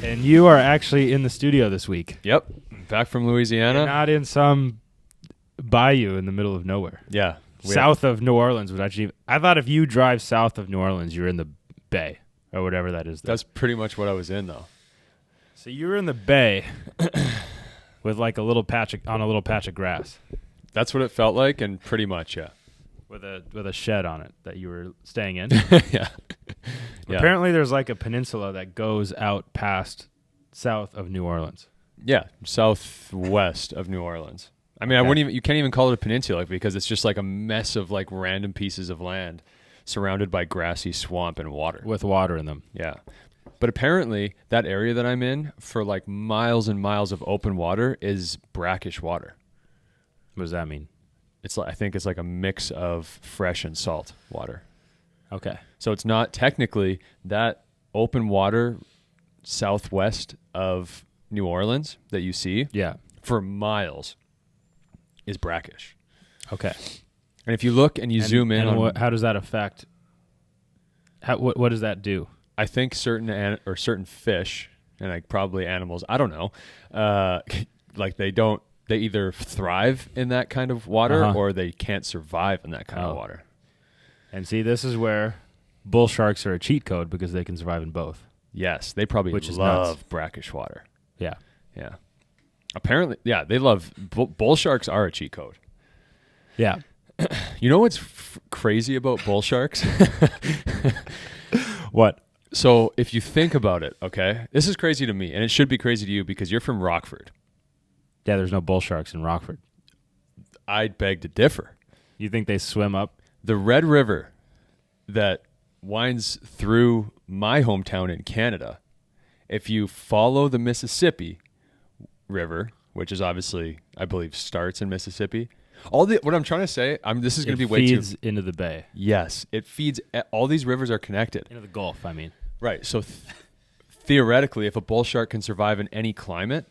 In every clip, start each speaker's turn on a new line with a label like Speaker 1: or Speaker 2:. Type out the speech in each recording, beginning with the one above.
Speaker 1: And you are actually in the studio this week.
Speaker 2: Yep. Back from Louisiana.
Speaker 1: You're not in some bayou in the middle of nowhere.
Speaker 2: Yeah.
Speaker 1: South of New Orleans would actually. I thought if you drive south of New Orleans, you're in the bay or whatever that is.
Speaker 2: That's pretty much what I was in, though.
Speaker 1: So you were in the bay with like a little patch of grass.
Speaker 2: That's what it felt like, and pretty much, yeah.
Speaker 1: With a shed on it that you were staying in.
Speaker 2: Yeah.
Speaker 1: Apparently, there's like a peninsula that goes out past south of New Orleans.
Speaker 2: Yeah, southwest of New Orleans. I mean,
Speaker 1: Okay.
Speaker 2: you can't even call it a peninsula because it's just like a mess of like random pieces of land surrounded by grassy swamp and water.
Speaker 1: With water in them.
Speaker 2: Yeah. But apparently that area that I'm in for like miles and miles of open water is brackish water.
Speaker 1: What does that mean?
Speaker 2: I think it's like a mix of fresh and salt water.
Speaker 1: Okay.
Speaker 2: So it's not technically that open water southwest of New Orleans that you see
Speaker 1: Yeah.
Speaker 2: for miles is brackish.
Speaker 1: Okay.
Speaker 2: And if you look and you zoom in on
Speaker 1: how does that affect? What does that do?
Speaker 2: I think certain fish and like probably animals, I don't know, like they either thrive in that kind of water or they can't survive in that kind of water.
Speaker 1: And see, this is where bull sharks are a cheat code because they can survive in both.
Speaker 2: Yes, they probably love brackish water.
Speaker 1: Yeah.
Speaker 2: Yeah. Apparently, yeah, they love bull sharks are a cheat code.
Speaker 1: Yeah.
Speaker 2: You know what's crazy about bull sharks?
Speaker 1: What?
Speaker 2: So if you think about it, okay, this is crazy to me, and it should be crazy to you because you're from Rockford.
Speaker 1: Yeah, there's no bull sharks in Rockford.
Speaker 2: I'd beg to differ.
Speaker 1: You think they swim up?
Speaker 2: The Red River that winds through my hometown in Canada, if you follow the Mississippi River, which is obviously, I believe, starts in Mississippi. What I'm trying to say, this is going to be way too...
Speaker 1: It feeds into the bay.
Speaker 2: Yes, it feeds... All these rivers are connected.
Speaker 1: Into the Gulf, I mean.
Speaker 2: Right, so theoretically, if a bull shark can survive in any climate,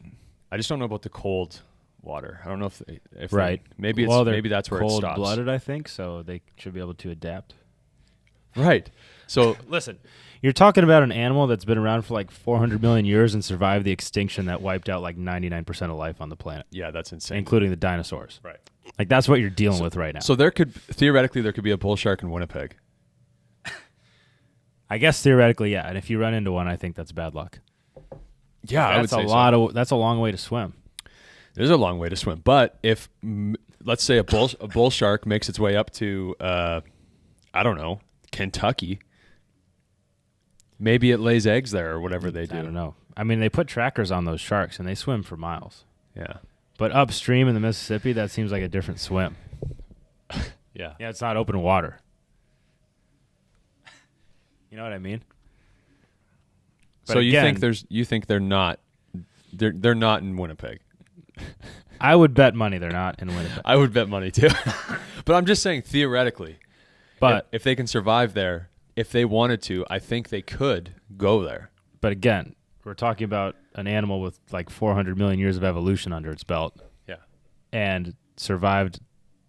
Speaker 2: I just don't know about the cold water. I don't know if
Speaker 1: right.
Speaker 2: Maybe that's where it stops.
Speaker 1: Cold-blooded, I think, so they should be able to adapt.
Speaker 2: Right. So
Speaker 1: listen, you're talking about an animal that's been around for like 400 million years and survived the extinction that wiped out like 99% of life on the planet.
Speaker 2: Yeah, that's insane.
Speaker 1: Including the dinosaurs.
Speaker 2: Right.
Speaker 1: Like that's what you're dealing with right now.
Speaker 2: So theoretically there could be a bull shark in Winnipeg.
Speaker 1: I guess theoretically, yeah. And if you run into one, I think that's bad luck.
Speaker 2: Yeah, I would say
Speaker 1: that's a long way to swim.
Speaker 2: There's a long way to swim. But if let's say a bull shark makes its way up to I don't know, Kentucky, maybe it lays eggs there or whatever they do.
Speaker 1: I don't know. I mean, they put trackers on those sharks and they swim for miles.
Speaker 2: Yeah.
Speaker 1: But upstream in the Mississippi, that seems like a different swim.
Speaker 2: Yeah.
Speaker 1: Yeah, it's not open water. You know what I mean? But
Speaker 2: so
Speaker 1: again,
Speaker 2: you think they're not in Winnipeg.
Speaker 1: I would bet money they're not in Winnipeg.
Speaker 2: I would bet money too. But I'm just saying theoretically.
Speaker 1: But
Speaker 2: if they can survive there, if they wanted to, I think they could go there.
Speaker 1: But again, we're talking about an animal with like 400 million years of evolution under its belt.
Speaker 2: Yeah.
Speaker 1: And survived,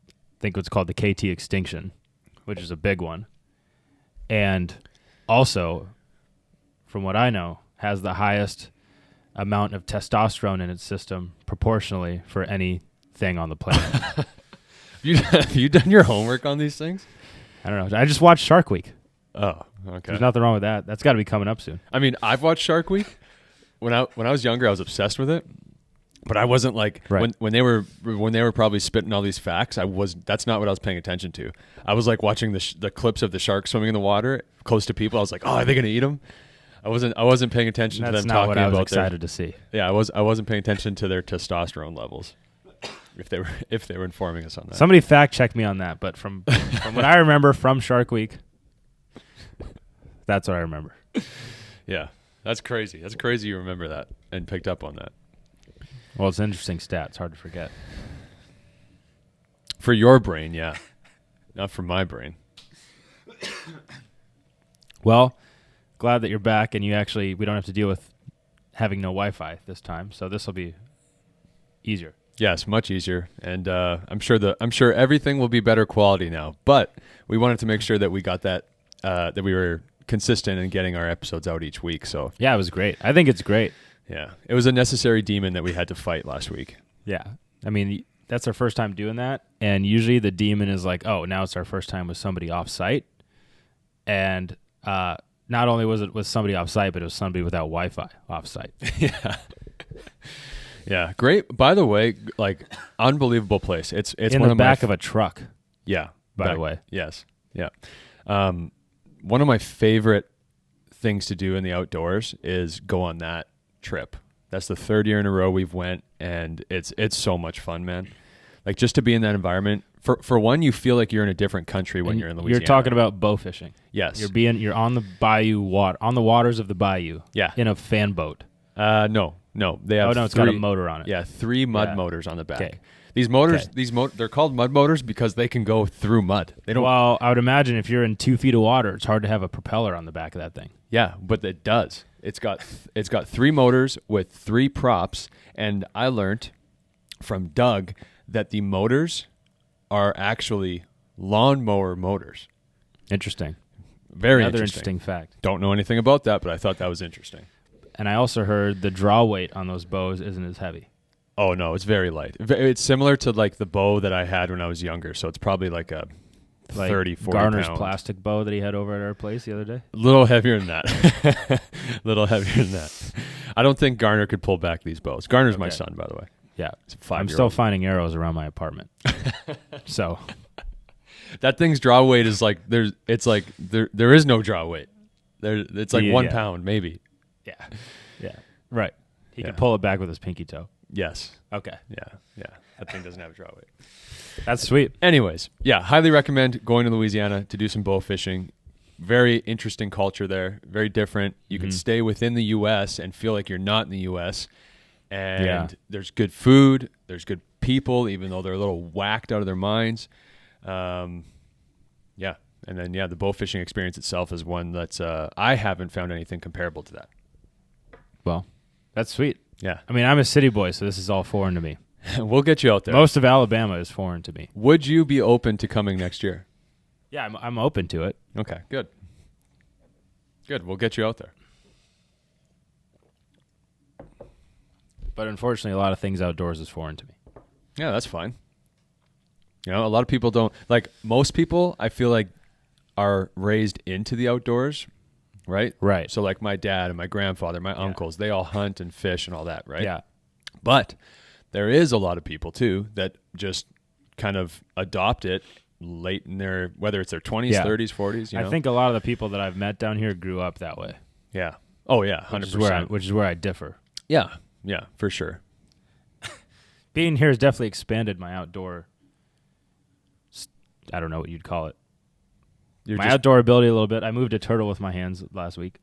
Speaker 1: I think what's called the KT extinction, which is a big one. And also, from what I know, has the highest amount of testosterone in its system proportionally for anything on the planet.
Speaker 2: Have you done your homework on these things?
Speaker 1: I don't know. I just watched Shark Week.
Speaker 2: Oh, okay.
Speaker 1: There's nothing wrong with that. That's got to be coming up soon.
Speaker 2: I mean, I've watched Shark Week. When I was younger, I was obsessed with it. But I wasn't like
Speaker 1: right.
Speaker 2: when they were probably spitting all these facts. That's not what I was paying attention to. I was like watching the clips of the sharks swimming in the water close to people. I was like, oh, are they gonna eat them? I wasn't paying attention to them talking about.
Speaker 1: That's not what I was excited to see.
Speaker 2: Yeah, I wasn't paying attention to their testosterone levels. If they were informing us on that.
Speaker 1: Somebody fact check me on that, but from what I remember from Shark Week, that's what I remember.
Speaker 2: Yeah, that's crazy. That's crazy you remember that and picked up on that.
Speaker 1: Well, it's an interesting stat. It's hard to forget.
Speaker 2: For your brain, yeah. Not for my brain.
Speaker 1: Well, glad that you're back and we don't have to deal with having no Wi-Fi this time, so this will be easier.
Speaker 2: Yes, much easier, and I'm sure everything will be better quality now. But we wanted to make sure that we got that we were consistent in getting our episodes out each week. So
Speaker 1: Yeah, it was great. I think it's great.
Speaker 2: yeah, it was a necessary demon that we had to fight last week.
Speaker 1: Yeah. I mean, that's our first time doing that. And usually the demon is like, oh, now it's our first time with somebody off site. And not only was it with somebody off site, but it was somebody without Wi-Fi off site.
Speaker 2: Yeah. Yeah. Great. By the way, like unbelievable place. It's
Speaker 1: in
Speaker 2: one
Speaker 1: the
Speaker 2: of
Speaker 1: back
Speaker 2: my
Speaker 1: of a truck,
Speaker 2: yeah.
Speaker 1: by the way.
Speaker 2: Yes. Yeah. One of my favorite things to do in the outdoors is go on that trip. That's the third year in a row we've went, and it's so much fun, man. Like just to be in that environment. For one, you feel like you're in a different country when you're in Louisiana.
Speaker 1: You're talking about bow fishing.
Speaker 2: Yes.
Speaker 1: You're on the bayou on the waters of the bayou.
Speaker 2: Yeah.
Speaker 1: In a fan boat.
Speaker 2: No. They have
Speaker 1: it's got a motor on it.
Speaker 2: Yeah, 3 mud motors on the back.
Speaker 1: Okay.
Speaker 2: These motors, they're called mud motors because they can go through mud. They don't.
Speaker 1: Well, I would imagine if you're in 2 feet of water, it's hard to have a propeller on the back of that thing.
Speaker 2: Yeah, but it does. It's got 3 motors with 3 props, and I learned from Doug that the motors are actually lawnmower motors.
Speaker 1: Interesting.
Speaker 2: Very
Speaker 1: Another
Speaker 2: interesting.
Speaker 1: interesting fact.
Speaker 2: Don't know anything about that, but I thought that was interesting.
Speaker 1: And I also heard the draw weight on those bows isn't as heavy.
Speaker 2: Oh no, it's very light. It's similar to like the bow that I had when I was younger, so it's probably like a 30, 40
Speaker 1: Garner's
Speaker 2: pound.
Speaker 1: plastic bow that he had over at our place the other day.
Speaker 2: A little heavier than that. Little heavier than that. I don't think Garner could pull back these bows. Garner's my son, by the way.
Speaker 1: Yeah.
Speaker 2: He's a 5-year-old.
Speaker 1: I'm still finding arrows around my apartment. So
Speaker 2: that thing's draw weight is like there is no draw weight. It's like 1 pound maybe.
Speaker 1: Yeah. Yeah. Right. He could pull it back with his pinky toe.
Speaker 2: Yes.
Speaker 1: Okay.
Speaker 2: Yeah. That thing doesn't have a draw weight.
Speaker 1: That's sweet.
Speaker 2: Anyways, yeah, highly recommend going to Louisiana to do some bow fishing. Very interesting culture there. Very different. You can stay within the U.S. and feel like you're not in the U.S. And there's good food. There's good people, even though they're a little whacked out of their minds. Yeah. And then, the bow fishing experience itself is one that's I haven't found anything comparable to that.
Speaker 1: Well, that's sweet.
Speaker 2: Yeah.
Speaker 1: I mean, I'm a city boy, so this is all foreign to me.
Speaker 2: We'll get you out there.
Speaker 1: Most of Alabama is foreign to me.
Speaker 2: Would you be open to coming next year?
Speaker 1: Yeah, I'm open to it.
Speaker 2: Okay, good. Good. We'll get you out there.
Speaker 1: But unfortunately, a lot of things outdoors is foreign to me.
Speaker 2: Yeah, that's fine. You know, a lot of people don't like. Most people, I feel like, are raised into the outdoors, right?
Speaker 1: Right.
Speaker 2: So, like my dad and my grandfather, my uncles, they all hunt and fish and all that, right?
Speaker 1: Yeah.
Speaker 2: But there is a lot of people too that just kind of adopt it late in their, whether it's their 20s, 30s, 40s. You know?
Speaker 1: I think a lot of the people that I've met down here grew up that way.
Speaker 2: Yeah. Oh yeah, 100%.
Speaker 1: Which is where I differ.
Speaker 2: Yeah. Yeah, for sure.
Speaker 1: Being here has definitely expanded my outdoor. I don't know what you'd call it. My outdoor ability a little bit. I moved a turtle with my hands last week.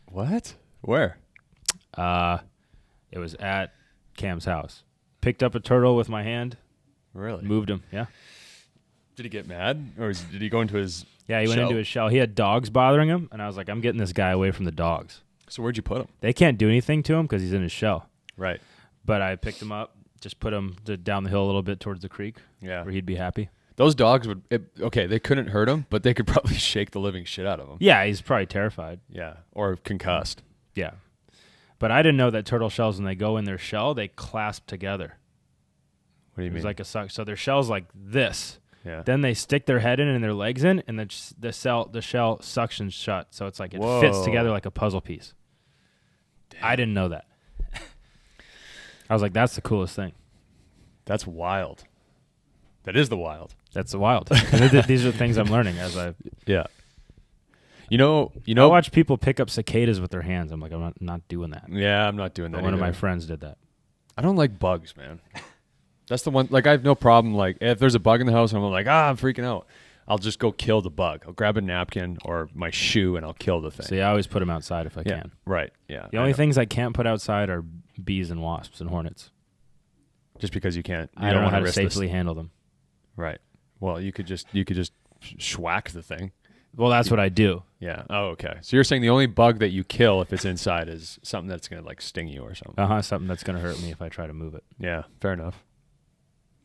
Speaker 2: What? Where?
Speaker 1: It was at Cam's house. Picked up a turtle with my hand.
Speaker 2: Really?
Speaker 1: Moved him. Yeah.
Speaker 2: Did he get mad, or did he go into his?
Speaker 1: Yeah, he went into his shell. He had dogs bothering him, and I was like, I'm getting this guy away from the dogs.
Speaker 2: So where'd you put him?
Speaker 1: They can't do anything to him because he's in his shell.
Speaker 2: Right.
Speaker 1: But I picked him up, just put him down the hill a little bit towards the creek.
Speaker 2: Yeah.
Speaker 1: Where he'd be happy.
Speaker 2: Those dogs would. They couldn't hurt him, but they could probably shake the living shit out of him.
Speaker 1: Yeah, he's probably terrified.
Speaker 2: Yeah, or concussed.
Speaker 1: Yeah. But I didn't know that turtle shells, when they go in their shell, they clasp together.
Speaker 2: What do you mean?
Speaker 1: It's like a suck. So their shell's like this.
Speaker 2: Yeah.
Speaker 1: Then they stick their head in and their legs in, and the shell suctions shut. So it's like it fits together like a puzzle piece. Damn. I didn't know that. I was like, that's the coolest thing.
Speaker 2: That's wild. That is the wild.
Speaker 1: That's the wild. These are the things I'm learning as I.
Speaker 2: Yeah. You know.
Speaker 1: I watch people pick up cicadas with their hands. I'm like, I'm not doing that.
Speaker 2: Yeah, I'm not doing that.
Speaker 1: But one of my friends did that.
Speaker 2: I don't like bugs, man. That's the one. Like, I have no problem. Like, if there's a bug in the house, and I'm like, I'm freaking out. I'll just go kill the bug. I'll grab a napkin or my shoe and I'll kill the thing.
Speaker 1: See, I always put them outside if I can.
Speaker 2: Right. Yeah.
Speaker 1: The only things I can't put outside are bees and wasps and hornets.
Speaker 2: Just because you can't. You
Speaker 1: I don't know how to
Speaker 2: risk
Speaker 1: safely handle them.
Speaker 2: Right. Well, you could just schwack the thing.
Speaker 1: Well, that's what I do.
Speaker 2: Yeah. Oh, okay. So you're saying the only bug that you kill if it's inside is something that's going to like sting you or something.
Speaker 1: Something that's going to hurt me if I try to move it.
Speaker 2: Yeah. Fair enough.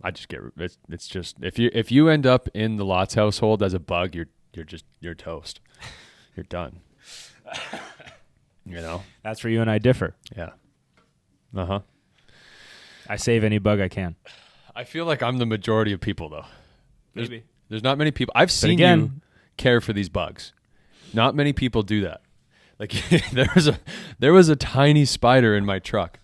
Speaker 2: I just get it's just if you end up in the Lots household as a bug, you're toast. You're done. You know?
Speaker 1: That's where you and I differ.
Speaker 2: Yeah. Uh-huh.
Speaker 1: I save any bug I can.
Speaker 2: I feel like I'm the majority of people, though.
Speaker 1: Maybe.
Speaker 2: There's not many people. I've seen you care for these bugs. Not many people do that. Like there was a tiny spider in my truck.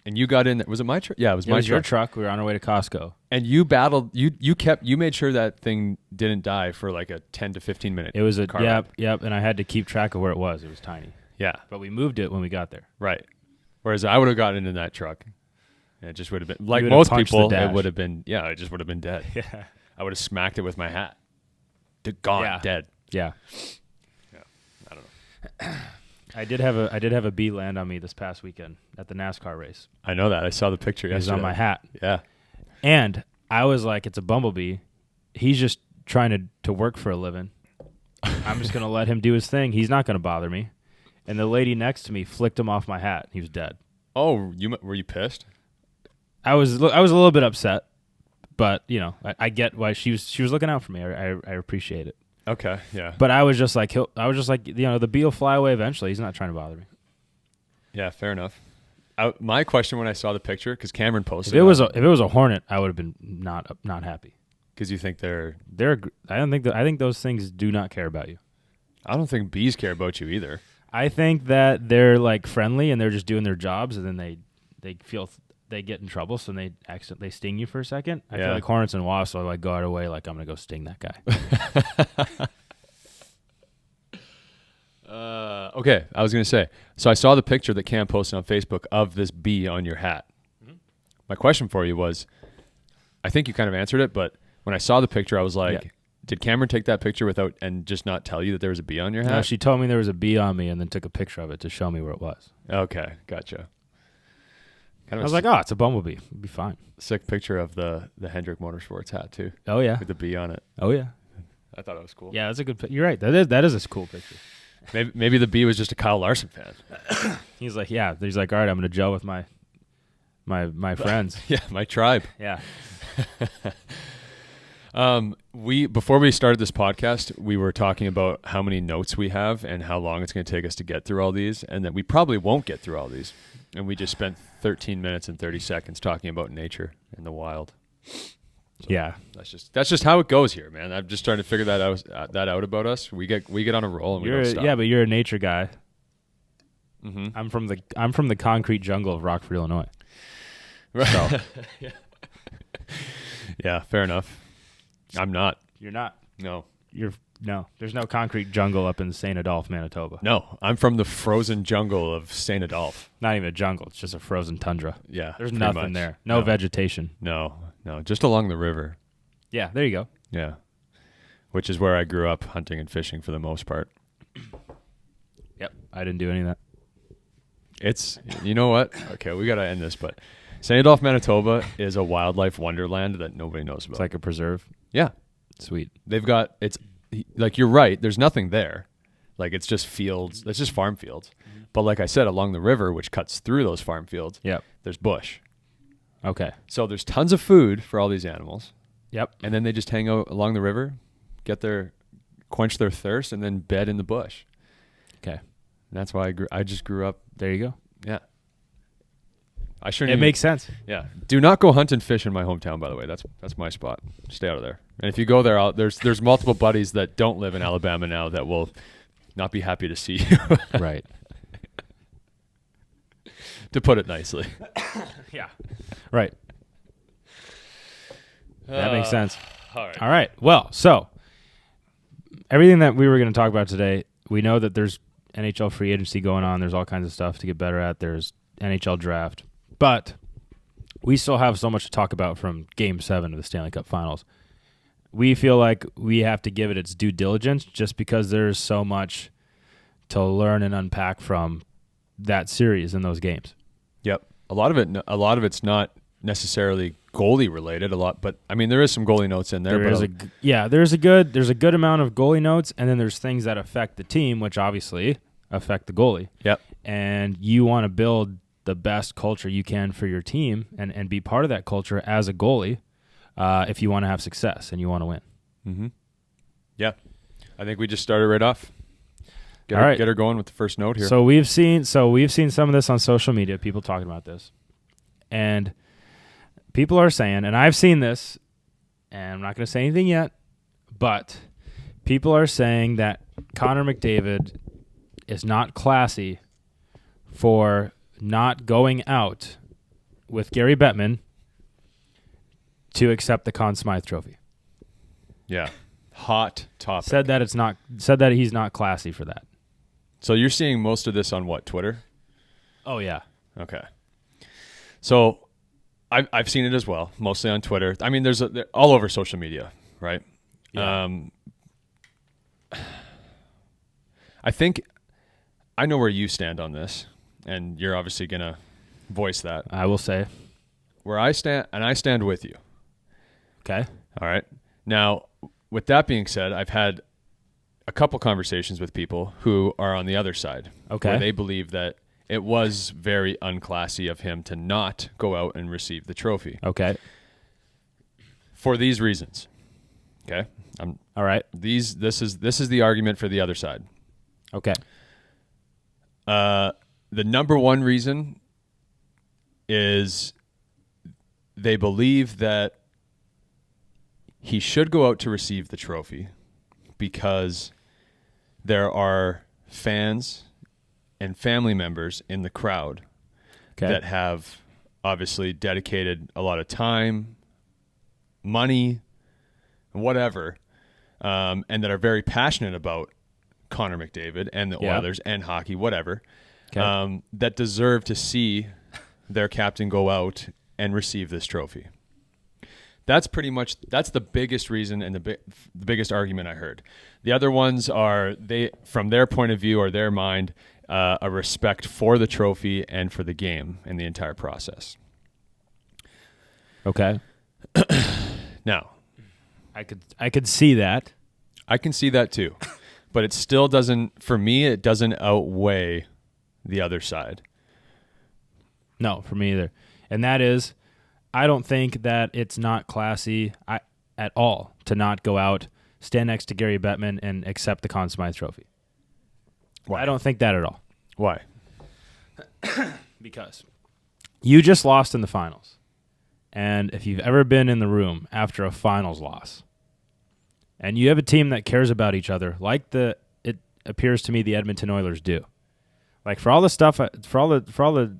Speaker 2: And you got in there. Was it my truck? Yeah, it was my truck.
Speaker 1: Your truck. We were on our way to Costco.
Speaker 2: And you battled. You made sure that thing didn't die for like a 10 to 15 minute.
Speaker 1: It was a
Speaker 2: car ride.
Speaker 1: Yep. And I had to keep track of where it was. It was tiny.
Speaker 2: Yeah,
Speaker 1: but we moved it when we got there.
Speaker 2: right. Whereas I would have gotten in that truck, and it just would have been like
Speaker 1: You would have
Speaker 2: most
Speaker 1: punched
Speaker 2: people.
Speaker 1: the dash.
Speaker 2: It would have been. Yeah, it just would have been dead.
Speaker 1: Yeah.
Speaker 2: I would have smacked it with my hat. Gone, dead.
Speaker 1: Yeah.
Speaker 2: Yeah, I don't know.
Speaker 1: I did have a bee land on me this past weekend at the NASCAR race.
Speaker 2: I know that. I saw the picture
Speaker 1: It was
Speaker 2: yesterday.
Speaker 1: on my hat.
Speaker 2: Yeah.
Speaker 1: And I was like, it's a bumblebee. He's just trying to work for a living. I'm just going to let him do his thing. He's not going to bother me. And the lady next to me flicked him off my hat. He was dead.
Speaker 2: Oh, were you pissed?
Speaker 1: I was a little bit upset, but I get why she was looking out for me. I appreciate it.
Speaker 2: Okay, yeah.
Speaker 1: But I was just like the bee will fly away eventually. He's not trying to bother me.
Speaker 2: Yeah, fair enough. My question when I saw the picture, because Cameron posted,
Speaker 1: If it was a hornet, I would have been not happy.
Speaker 2: Because you think they're.
Speaker 1: I think those things do not care about you.
Speaker 2: I don't think bees care about you either.
Speaker 1: I think that they're like friendly and they're just doing their jobs, and then they feel they get in trouble, so they accidentally sting you for a second. I feel like hornets and wasps are like go out of the way, like I'm gonna go sting that guy.
Speaker 2: Okay, I was gonna say. So I saw the picture that Cam posted on Facebook of this bee on your hat. Mm-hmm. My question for you was, I think you kind of answered it, but when I saw the picture, I was like, did Cameron take that picture without and just not tell you that there was a bee on your hat?
Speaker 1: No, she told me there was a bee on me and then took a picture of it to show me where it was.
Speaker 2: Okay, gotcha.
Speaker 1: I was like, oh, it's a bumblebee. It'll be fine.
Speaker 2: Sick picture of the Hendrick Motorsports hat too.
Speaker 1: Oh yeah,
Speaker 2: with the bee on it.
Speaker 1: Oh yeah,
Speaker 2: I thought it was cool.
Speaker 1: Yeah, that's a good. You're right. That is a cool picture.
Speaker 2: Maybe the bee was just a Kyle Larson fan.
Speaker 1: He's like, all right, I'm gonna gel with my friends.
Speaker 2: Yeah, my tribe.
Speaker 1: Yeah.
Speaker 2: Before we started this podcast, we were talking about how many notes we have and how long it's going to take us to get through all these, and that we probably won't get through all these. And we just spent 13 minutes and 30 seconds talking about nature and the wild. So
Speaker 1: yeah,
Speaker 2: that's just how it goes here, man. I'm just trying to figure that out about us. We get on a roll and we don't stop.
Speaker 1: Yeah, but you're a nature guy.
Speaker 2: Mm-hmm.
Speaker 1: I'm from the concrete jungle of Rockford, Illinois.
Speaker 2: Right.
Speaker 1: So.
Speaker 2: Yeah, fair enough. I'm not.
Speaker 1: You're not.
Speaker 2: No.
Speaker 1: No. There's no concrete jungle up in St. Adolphe, Manitoba.
Speaker 2: No, I'm from the frozen jungle of St. Adolphe.
Speaker 1: Not even a jungle. It's just a frozen tundra.
Speaker 2: Yeah.
Speaker 1: There's nothing there. No vegetation.
Speaker 2: No. Just along the river.
Speaker 1: Yeah, there you go.
Speaker 2: Yeah. Which is where I grew up hunting and fishing for the most part.
Speaker 1: Yep. I didn't do any of that.
Speaker 2: It's, you know what? Okay, we got to end this, but St. Adolphe, Manitoba is a wildlife wonderland that nobody knows about.
Speaker 1: It's like a preserve.
Speaker 2: Yeah.
Speaker 1: Sweet.
Speaker 2: They've got, it's like, you're right. There's nothing there. Like, it's just fields. It's just farm fields. Mm-hmm. But like I said, along the river, which cuts through those farm fields, there's bush.
Speaker 1: Okay.
Speaker 2: So there's tons of food for all these animals.
Speaker 1: Yep.
Speaker 2: And then they just hang out along the river, quench their thirst, and then bed in the bush.
Speaker 1: Okay.
Speaker 2: And that's why I just grew up.
Speaker 1: There you go.
Speaker 2: Yeah.
Speaker 1: It makes sense.
Speaker 2: Yeah. Do not go hunt and fish in my hometown, by the way. That's my spot. Stay out of there. And if you go there, there's multiple buddies that don't live in Alabama now that will not be happy to see you.
Speaker 1: Right.
Speaker 2: To put it nicely.
Speaker 1: Yeah. Right. That makes sense.
Speaker 2: All right.
Speaker 1: All right. Well, so everything that we were going to talk about today, we know that there's NHL free agency going on. There's all kinds of stuff to get better at. There's NHL draft. But we still have so much to talk about from Game 7 of the Stanley Cup Finals. We feel like we have to give it its due diligence just because there's so much to learn and unpack from that series and those games.
Speaker 2: Yep. A lot of it's not necessarily goalie related but I mean there is some goalie notes in there.
Speaker 1: There's a good amount of goalie notes, and then there's things that affect the team, which obviously affect the goalie.
Speaker 2: Yep.
Speaker 1: And you want to build the best culture you can for your team and be part of that culture as a goalie if you want to have success and you want to win.
Speaker 2: Mm-hmm. Yeah. I think we just started right off. Get
Speaker 1: All
Speaker 2: her,
Speaker 1: right.
Speaker 2: get her going with the first note here.
Speaker 1: So we've seen some of this on social media, people talking about this. And people are saying, and I've seen this, and I'm not going to say anything yet, but people are saying that Connor McDavid is not classy for not going out with Gary Bettman to accept the Conn Smythe Trophy.
Speaker 2: Yeah. Hot topic.
Speaker 1: Said that he's not classy for that.
Speaker 2: So you're seeing most of this on what, Twitter?
Speaker 1: Oh yeah.
Speaker 2: Okay. So I've seen it as well, mostly on Twitter. I mean, they're all over social media, right?
Speaker 1: Yeah.
Speaker 2: I think I know where you stand on this, and you're obviously going to voice that.
Speaker 1: I will say.
Speaker 2: Where I stand, and I stand with you.
Speaker 1: Okay.
Speaker 2: All right. Now, with that being said, I've had a couple conversations with people who are on the other side.
Speaker 1: Okay.
Speaker 2: Where they believe that it was very unclassy of him to not go out and receive the trophy.
Speaker 1: Okay.
Speaker 2: For these reasons. Okay?
Speaker 1: All right.
Speaker 2: This is the argument for the other side.
Speaker 1: Okay.
Speaker 2: The number one reason is they believe that he should go out to receive the trophy because there are fans and family members in the crowd that have obviously dedicated a lot of time, money, whatever, and that are very passionate about Connor McDavid and the Oilers and hockey, whatever, that deserve to see their captain go out and receive this trophy. That's the biggest reason and the biggest argument I heard. The other ones are, from their point of view or their mind, a respect for the trophy and for the game and the entire process.
Speaker 1: Okay.
Speaker 2: Now,
Speaker 1: I could see that.
Speaker 2: I can see that too, but it still doesn't. For me, it doesn't outweigh the other side.
Speaker 1: No, for me either. And that is, I don't think that it's not classy at all to not go out, stand next to Gary Bettman, and accept the Conn Smythe Trophy.
Speaker 2: Why?
Speaker 1: I don't think that at all.
Speaker 2: Why?
Speaker 1: Because you just lost in the finals. And if you've ever been in the room after a finals loss, and you have a team that cares about each other, like it appears to me the Edmonton Oilers do. Like for all the stuff, for all the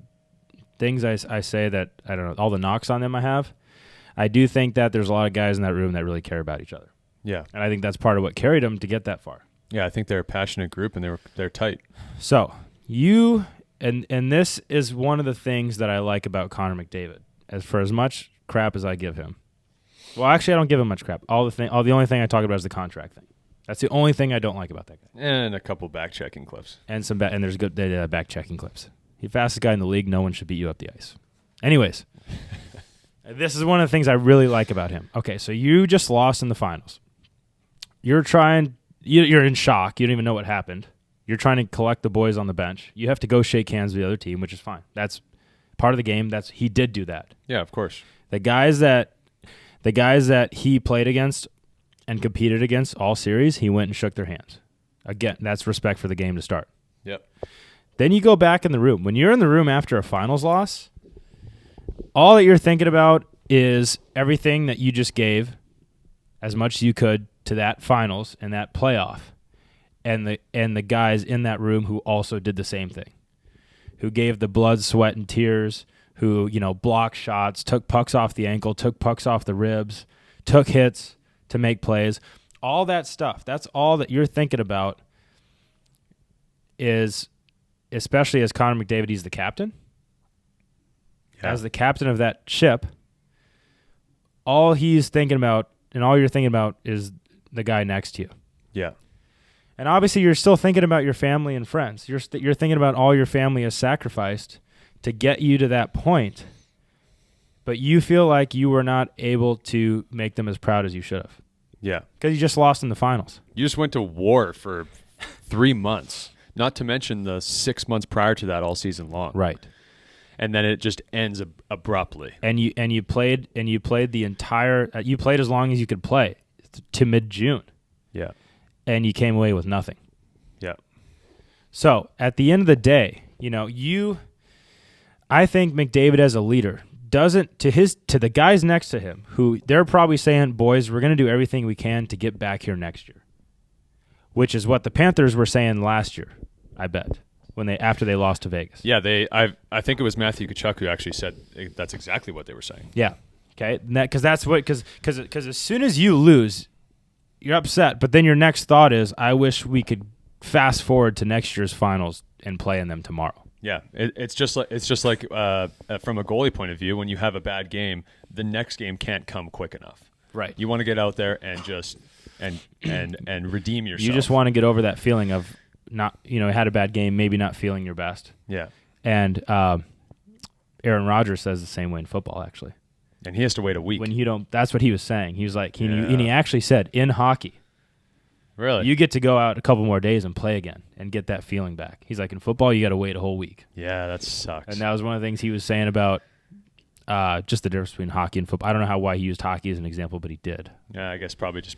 Speaker 1: things I say that, I don't know, all the knocks on them I do think that there's a lot of guys in that room that really care about each other.
Speaker 2: Yeah.
Speaker 1: And I think that's part of what carried them to get that far.
Speaker 2: Yeah, I think they're a passionate group and they're tight.
Speaker 1: So you and this is one of the things that I like about Connor McDavid. As much crap as I give him. Well, actually, I don't give him much crap. The only thing I talk about is the contract thing. That's the only thing I don't like about that guy.
Speaker 2: And a couple back-checking clips.
Speaker 1: And there's good back-checking clips. He's the fastest guy in the league. No one should beat you up the ice. Anyways, this is one of the things I really like about him. Okay, so you just lost in the finals. You're in shock. You don't even know what happened. You're trying to collect the boys on the bench. You have to go shake hands with the other team, which is fine. That's part of the game. He did do that.
Speaker 2: Yeah, of course.
Speaker 1: The guys that he played against and competed against all series, he went and shook their hands. Again, that's respect for the game to start.
Speaker 2: Yep.
Speaker 1: Then you go back in the room. When you're in the room after a finals loss, all that you're thinking about is everything that you just gave as much as you could to that finals and that playoff. And the guys in that room who also did the same thing. Who gave the blood, sweat, and tears, who, blocked shots, took pucks off the ankle, took pucks off the ribs, took hits to make plays. All that stuff, that's all that you're thinking about is, especially as Connor McDavid, he's the captain. Yeah. As the captain of that ship, all he's thinking about and all you're thinking about is the guy next to you.
Speaker 2: Yeah.
Speaker 1: And obviously you're still thinking about your family and friends. You're thinking about all your family has sacrificed to get you to that point, but you feel like you were not able to make them as proud as you should have.
Speaker 2: Yeah.
Speaker 1: Because you just lost in the finals.
Speaker 2: You just went to war for 3 months, not to mention the 6 months prior to that all season long.
Speaker 1: Right.
Speaker 2: And then it just ends abruptly.
Speaker 1: And you played the entire you played as long as you could play to mid-June.
Speaker 2: Yeah.
Speaker 1: And you came away with nothing.
Speaker 2: Yeah.
Speaker 1: So at the end of the day, I think McDavid as a leader doesn't to the guys next to him who they're probably saying, boys, we're going to do everything we can to get back here next year, which is what the Panthers were saying last year, I bet, after they lost to Vegas.
Speaker 2: Yeah, I think it was Matthew Tkachuk who actually said that's exactly what they were saying.
Speaker 1: Yeah. Okay. Because as soon as you lose, you're upset, but then your next thought is, I wish we could fast forward to next year's finals and play in them tomorrow.
Speaker 2: Yeah, it's just like from a goalie point of view, when you have a bad game, the next game can't come quick enough.
Speaker 1: Right.
Speaker 2: You want to get out there and just and redeem yourself.
Speaker 1: You just want to get over that feeling of not, had a bad game, maybe not feeling your best.
Speaker 2: Yeah.
Speaker 1: And Aaron Rodgers says the same way in football, actually.
Speaker 2: And he has to wait a week.
Speaker 1: When you don't, that's what he was saying. He was like, and he actually said, in hockey,
Speaker 2: really,
Speaker 1: you get to go out a couple more days and play again and get that feeling back. He's like, in football, you got to wait a whole week.
Speaker 2: Yeah, that sucks.
Speaker 1: And that was one of the things he was saying about just the difference between hockey and football. I don't know why he used hockey as an example, but he did.
Speaker 2: Yeah, I guess probably just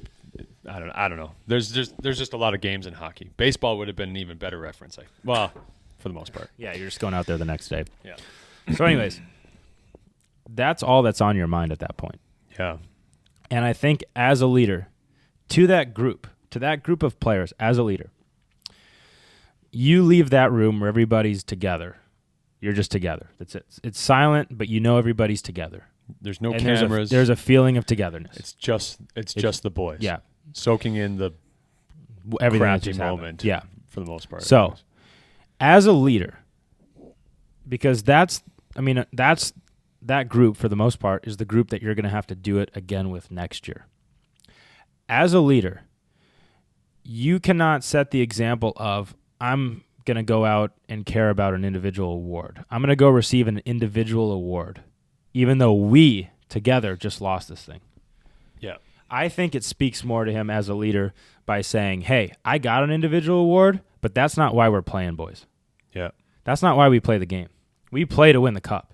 Speaker 2: I don't know. There's just a lot of games in hockey. Baseball would have been an even better reference. For the most part.
Speaker 1: Yeah, you're just going out there the next day.
Speaker 2: Yeah.
Speaker 1: So, anyways, that's all that's on your mind at that point.
Speaker 2: Yeah.
Speaker 1: And I think as a leader, to that group of players, as a leader, you leave that room where everybody's together. You're just together. That's it. It's silent, but everybody's together.
Speaker 2: There's no
Speaker 1: and
Speaker 2: cameras.
Speaker 1: There's a feeling of togetherness.
Speaker 2: It's just the boys.
Speaker 1: Yeah.
Speaker 2: Soaking in the
Speaker 1: everything
Speaker 2: crappy moment.
Speaker 1: Yeah.
Speaker 2: For the most part.
Speaker 1: So, as a leader, because that group for the most part is the group that you're going to have to do it again with next year. As a leader, you cannot set the example of, I'm going to go out and care about an individual award. I'm going to go receive an individual award, even though we together just lost this thing.
Speaker 2: Yeah.
Speaker 1: I think it speaks more to him as a leader by saying, hey, I got an individual award, but that's not why we're playing, boys.
Speaker 2: Yeah.
Speaker 1: That's not why we play the game. We play to win the cup.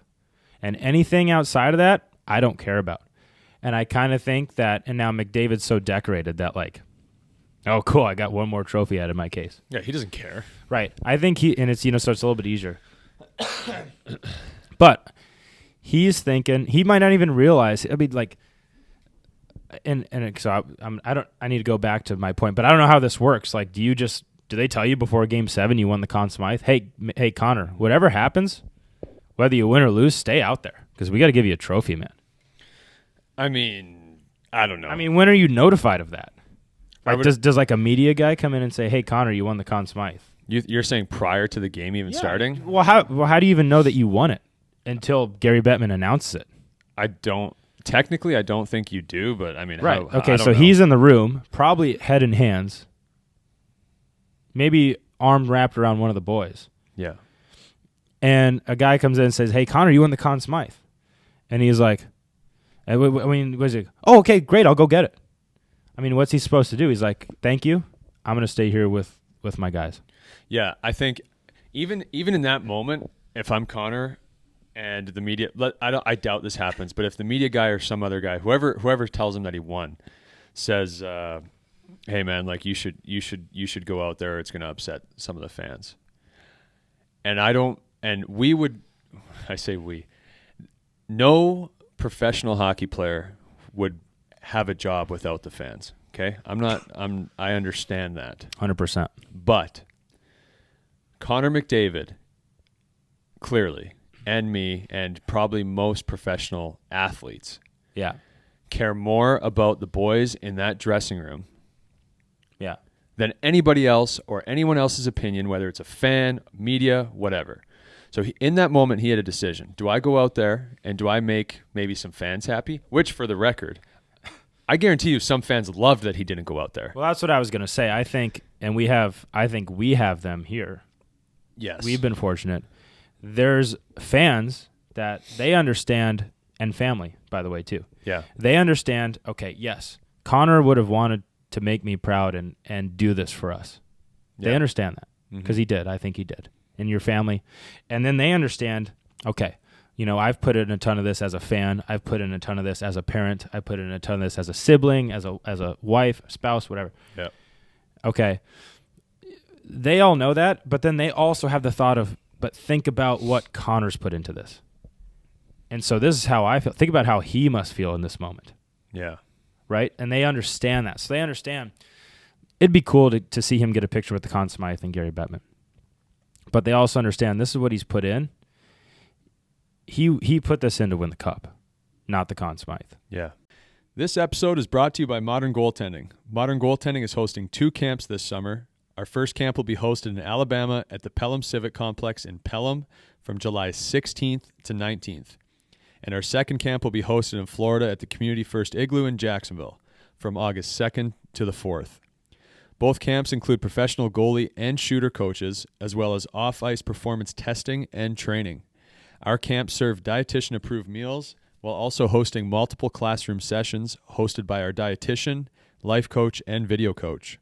Speaker 1: And anything outside of that, I don't care about. And I kind of think that, and now McDavid's so decorated that oh, cool, I got one more trophy out of my case.
Speaker 2: Yeah, he doesn't care.
Speaker 1: Right. I think so it's a little bit easier. But he's thinking, he might not even realize, so I need to go back to my point, but I don't know how this works. Do they tell you before Game 7 you won the Conn Smythe? Hey, Connor, whatever happens, whether you win or lose, stay out there because we got to give you a trophy, man.
Speaker 2: I mean, I don't know.
Speaker 1: I mean, when are you notified of that? Does a media guy come in and say, hey, Connor, you won the Conn Smythe?
Speaker 2: You're saying prior to the game even starting?
Speaker 1: Well, how do you even know that you won it until Gary Bettman announces it?
Speaker 2: Technically, I don't think you do, but I mean,
Speaker 1: right.
Speaker 2: I
Speaker 1: Okay,
Speaker 2: don't
Speaker 1: so
Speaker 2: know.
Speaker 1: he's in the room, probably head in hands, maybe arm wrapped around one of the boys.
Speaker 2: Yeah.
Speaker 1: And a guy comes in and says, hey, Connor, you won the Conn Smythe. And he's like, what's he? Oh, okay, great, I'll go get it. I mean, what's he supposed to do? He's like, thank you. I'm going to stay here with my guys.
Speaker 2: Yeah, I think even in that moment, if I'm Connor and the media, I doubt this happens, but if the media guy or some other guy, whoever tells him that he won, says, "Hey man, you should go out there. It's going to upset some of the fans." No professional hockey player would have a job without the fans. Okay, I understand that
Speaker 1: 100%.
Speaker 2: But Connor McDavid, clearly, and me, and probably most professional athletes, care more about the boys in that dressing room, than anybody else or anyone else's opinion, whether it's a fan, media, whatever. So in that moment, he had a decision: do I go out there and do I make maybe some fans happy? Which, for the record, I guarantee you, some fans loved that he didn't go out there.
Speaker 1: Well, that's what I was going to say. I think we have them here.
Speaker 2: Yes.
Speaker 1: We've been fortunate. There's fans that they understand, and family, by the way, too.
Speaker 2: Yeah.
Speaker 1: They understand, okay, yes, Connor would have wanted to make me proud and do this for us. They understand that because he did. I think he did. And your family. And then they understand, okay, I've put in a ton of this as a fan. I've put in a ton of this as a parent. I put in a ton of this as a sibling, as a wife, spouse, whatever.
Speaker 2: Yeah.
Speaker 1: Okay. they all know that, but then they also have the thought of, but think about what Connor's put into this. And so this is how I feel. Think about how he must feel in this moment.
Speaker 2: Yeah.
Speaker 1: Right? And they understand that. So they understand. It'd be cool to see him get a picture with the Conn Smythe and Gary Bettman. But they also understand this is what he's put in. He put this in to win the cup, not the Conn Smythe.
Speaker 2: Yeah. This episode is brought to you by Modern Goaltending. Modern Goaltending is hosting 2 camps this summer. Our first camp will be hosted in Alabama at the Pelham Civic Complex in Pelham from July 16th to 19th. And our second camp will be hosted in Florida at the Community First Igloo in Jacksonville from August 2nd to the 4th. Both camps include professional goalie and shooter coaches, as well as off-ice performance testing and training. Our camps serve dietitian-approved meals while also hosting multiple classroom sessions hosted by our dietitian, life coach, and video coach.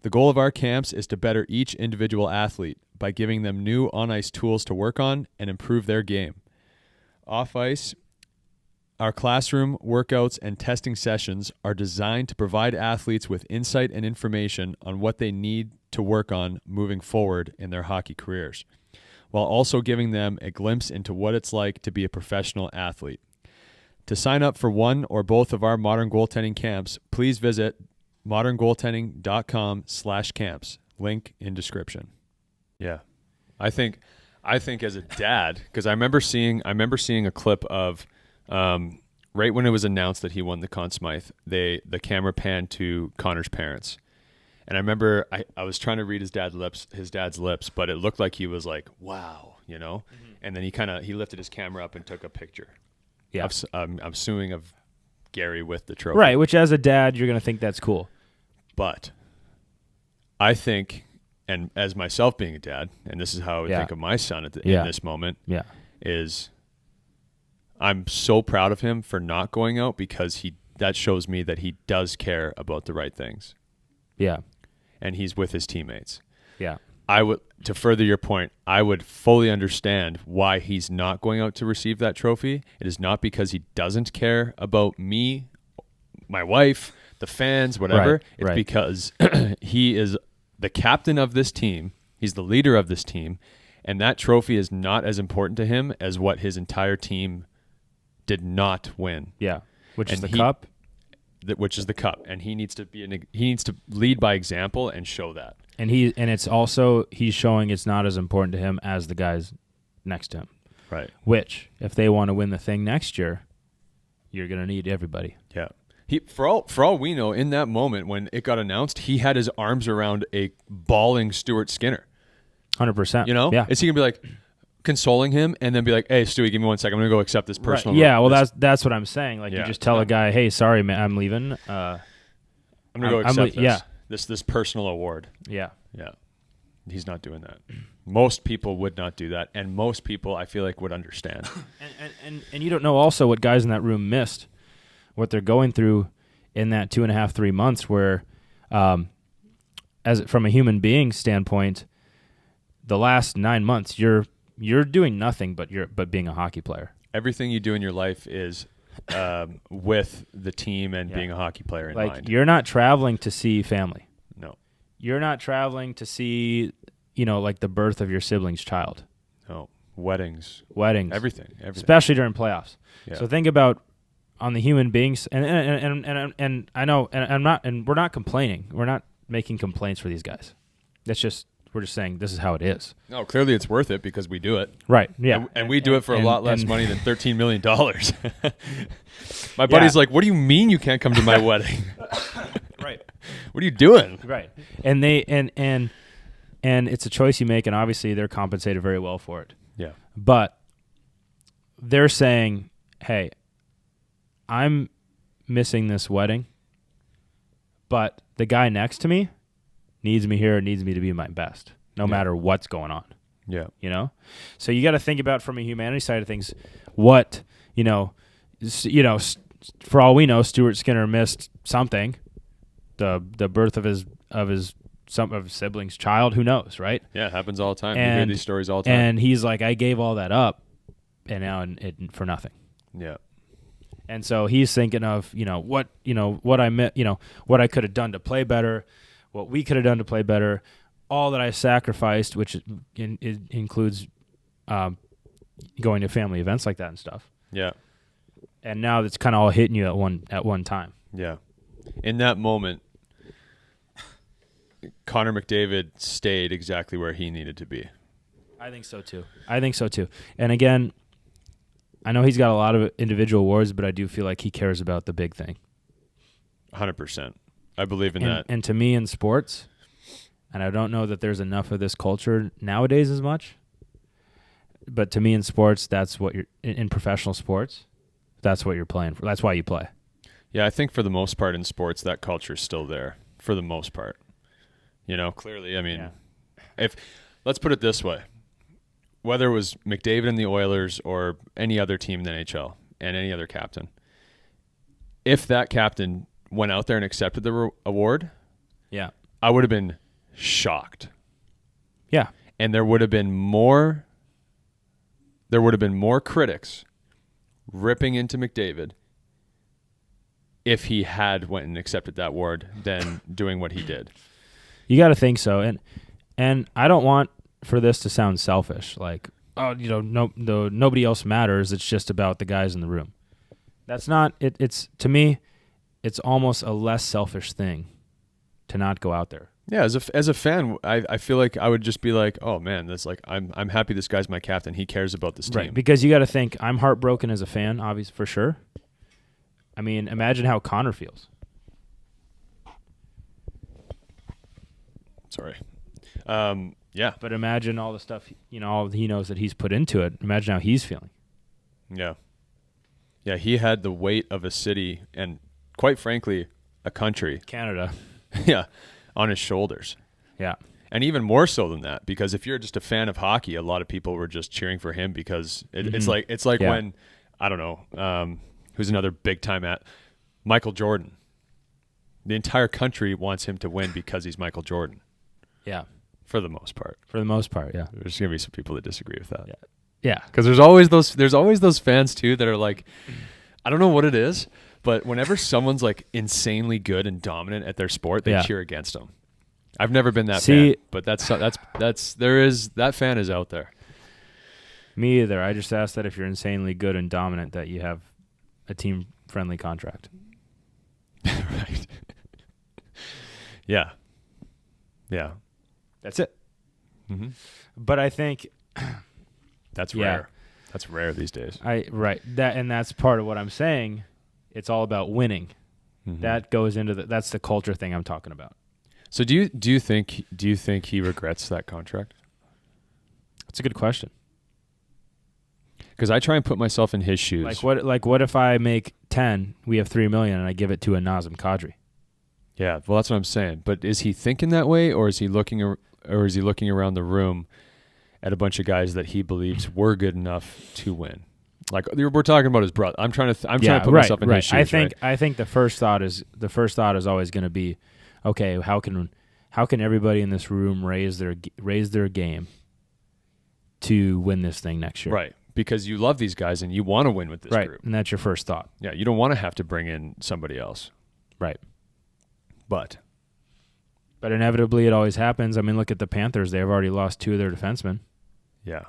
Speaker 2: The goal of our camps is to better each individual athlete by giving them new on-ice tools to work on and improve their game. Off-ice, our classroom workouts and testing sessions are designed to provide athletes with insight and information on what they need to work on moving forward in their hockey careers, while also giving them a glimpse into what it's like to be a professional athlete. To sign up for one or both of our Modern Goaltending camps, please visit moderngoaltending.com/camps. Link in description. Yeah. I think as a dad, because I remember seeing a clip of right when it was announced that he won the Conn Smythe, the camera panned to Connor's parents. And I remember I was trying to read his dad's lips, but it looked like he was like, wow, you know? Mm-hmm. And then he lifted his camera up and took a picture.
Speaker 1: Yeah.
Speaker 2: I'm assuming of Gary with the trophy.
Speaker 1: Right, which as a dad, you're going to think that's cool.
Speaker 2: But I think, and as myself being a dad, and this is how I would think of my son in this moment, is I'm so proud of him for not going out, because that shows me that he does care about the right things.
Speaker 1: Yeah.
Speaker 2: And he's with his teammates.
Speaker 1: Yeah.
Speaker 2: To further your point, I would fully understand why he's not going out to receive that trophy. It is not because he doesn't care about me, my wife, the fans, whatever. It's because he is the captain of this team. He's the leader of this team. And that trophy is not as important to him as what his entire team did not win.
Speaker 1: Yeah. Which is the cup.
Speaker 2: Which is the cup. And he needs to lead by example and show that.
Speaker 1: And it's also, he's showing it's not as important to him as the guys next to him.
Speaker 2: Right.
Speaker 1: Which, if they want to win the thing next year, you're going to need everybody.
Speaker 2: Yeah. For all we know, in that moment when it got announced, he had his arms around a bawling Stuart Skinner.
Speaker 1: 100%.
Speaker 2: You know?
Speaker 1: Yeah.
Speaker 2: Is he going to be like consoling him and then be like, hey, Stewie, give me 1 second. I'm going to go accept this personal.
Speaker 1: Right. Yeah, well, that's what I'm saying. Like, you just tell a guy, hey, sorry, man, I'm leaving.
Speaker 2: I'm going to go accept this. Yeah. This personal award.
Speaker 1: Yeah.
Speaker 2: Yeah. He's not doing that. Most people would not do that, and most people, I feel like, would understand.
Speaker 1: And you don't know also what guys in that room missed, what they're going through in that 2.5, 3 months where, from a human being standpoint, the last 9 months, you're doing nothing but being a hockey player.
Speaker 2: Everything you do in your life is with the team and being a hockey player in mind.
Speaker 1: You're not traveling to see family.
Speaker 2: No.
Speaker 1: You're not traveling to see, like the birth of your sibling's child.
Speaker 2: No. Weddings.
Speaker 1: Everything. Especially during playoffs.
Speaker 2: Yeah.
Speaker 1: So think about on the human beings, and I know, and we're not complaining. We're not making complaints for these guys. We're just saying this is how it is.
Speaker 2: No, clearly it's worth it because we do it.
Speaker 1: Right, yeah.
Speaker 2: And we do it for a lot less money than $13 million. My buddy's like, what do you mean you can't come to my wedding?
Speaker 1: Right.
Speaker 2: What are you doing?
Speaker 1: Right. And and it's a choice you make, and obviously they're compensated very well for it.
Speaker 2: Yeah.
Speaker 1: But they're saying, hey, I'm missing this wedding, but the guy next to me needs me here, needs me to be my best, no matter what's going on.
Speaker 2: Yeah.
Speaker 1: So you got to think about from a humanity side of things, what, for all we know, Stuart Skinner missed something, the birth of his sibling's child, who knows, right?
Speaker 2: Yeah, it happens all the time. You hear these stories all the time.
Speaker 1: And he's like, I gave all that up, and now for nothing.
Speaker 2: Yeah.
Speaker 1: And so he's thinking of, what I meant, what I could have done to play better, what we could have done to play better, all that I sacrificed, which it includes going to family events like that and stuff.
Speaker 2: Yeah.
Speaker 1: And now it's kind of all hitting you at one time.
Speaker 2: Yeah. In that moment, Connor McDavid stayed exactly where he needed to be.
Speaker 1: I think so too. And again, I know he's got a lot of individual awards, but I do feel like he cares about the big thing.
Speaker 2: 100%. I believe in that.
Speaker 1: And to me in sports, and I don't know that there's enough of this culture nowadays as much, but to me in sports, that's what you're in professional sports. That's what you're playing for. That's why you play.
Speaker 2: Yeah, I think for the most part in sports, that culture is still there for the most part. Clearly, I mean, let's put it this way. Whether it was McDavid and the Oilers or any other team in the NHL and any other captain, if that captain went out there and accepted the award, I would have been shocked.
Speaker 1: Yeah.
Speaker 2: And there would have been more critics ripping into McDavid if he had went and accepted that award than doing what he did.
Speaker 1: You got to think so. And I don't want for this to sound selfish, like, nobody else matters. It's just about the guys in the room. That's not it. It's, to me, it's almost a less selfish thing to not go out there.
Speaker 2: Yeah, as a fan, I feel like I would just be like, oh man, that's like I'm happy this guy's my captain. He cares about this team.
Speaker 1: Right, because you got to think, I'm heartbroken as a fan, obviously, for sure. I mean, imagine how Connor feels.
Speaker 2: Sorry.
Speaker 1: Yeah. But imagine all the stuff, all he knows that he's put into it. Imagine how he's feeling.
Speaker 2: Yeah. Yeah, he had the weight of a city and, quite frankly, a country.
Speaker 1: Canada.
Speaker 2: Yeah, on his shoulders.
Speaker 1: Yeah.
Speaker 2: And even more so than that, because if you're just a fan of hockey, a lot of people were just cheering for him because it's like when, I don't know, who's another big-time Michael Jordan. The entire country wants him to win because he's Michael Jordan.
Speaker 1: Yeah.
Speaker 2: For the most part.
Speaker 1: Yeah.
Speaker 2: There's going to be some people that disagree with that.
Speaker 1: Yeah.
Speaker 2: Because there's always those fans too that are like, I don't know what it is, but whenever someone's like insanely good and dominant at their sport, they cheer against them. I've never been that fan, but that fan is out there.
Speaker 1: Me either. I just ask that if you're insanely good and dominant, that you have a team-friendly contract.
Speaker 2: Right. Yeah. Yeah.
Speaker 1: That's it.
Speaker 2: Mm-hmm.
Speaker 1: But I think
Speaker 2: that's rare. That's rare these days.
Speaker 1: That's part of what I'm saying. It's all about winning.
Speaker 2: Mm-hmm.
Speaker 1: That goes into that's the culture thing I'm talking about.
Speaker 2: So do you think he regrets that contract?
Speaker 1: That's a good question.
Speaker 2: Because I try and put myself in his shoes.
Speaker 1: What if I make 10, we have $3 million, and I give it to a Nazem Kadri?
Speaker 2: Yeah, well, that's what I'm saying. But is he thinking that way, or is he looking around the room at a bunch of guys that he believes were good enough to win? Like we're talking about his brother. I'm trying to put myself in his shoes.
Speaker 1: I think the first thought is always going to be, okay, how can everybody in this room raise their game to win this thing next year?
Speaker 2: Right. Because you love these guys and you want to win with this group.
Speaker 1: And that's your first thought.
Speaker 2: Yeah, you don't want to have to bring in somebody else.
Speaker 1: Right.
Speaker 2: But
Speaker 1: inevitably it always happens. I mean, look at the Panthers. They've already lost 2 of their defensemen.
Speaker 2: Yeah.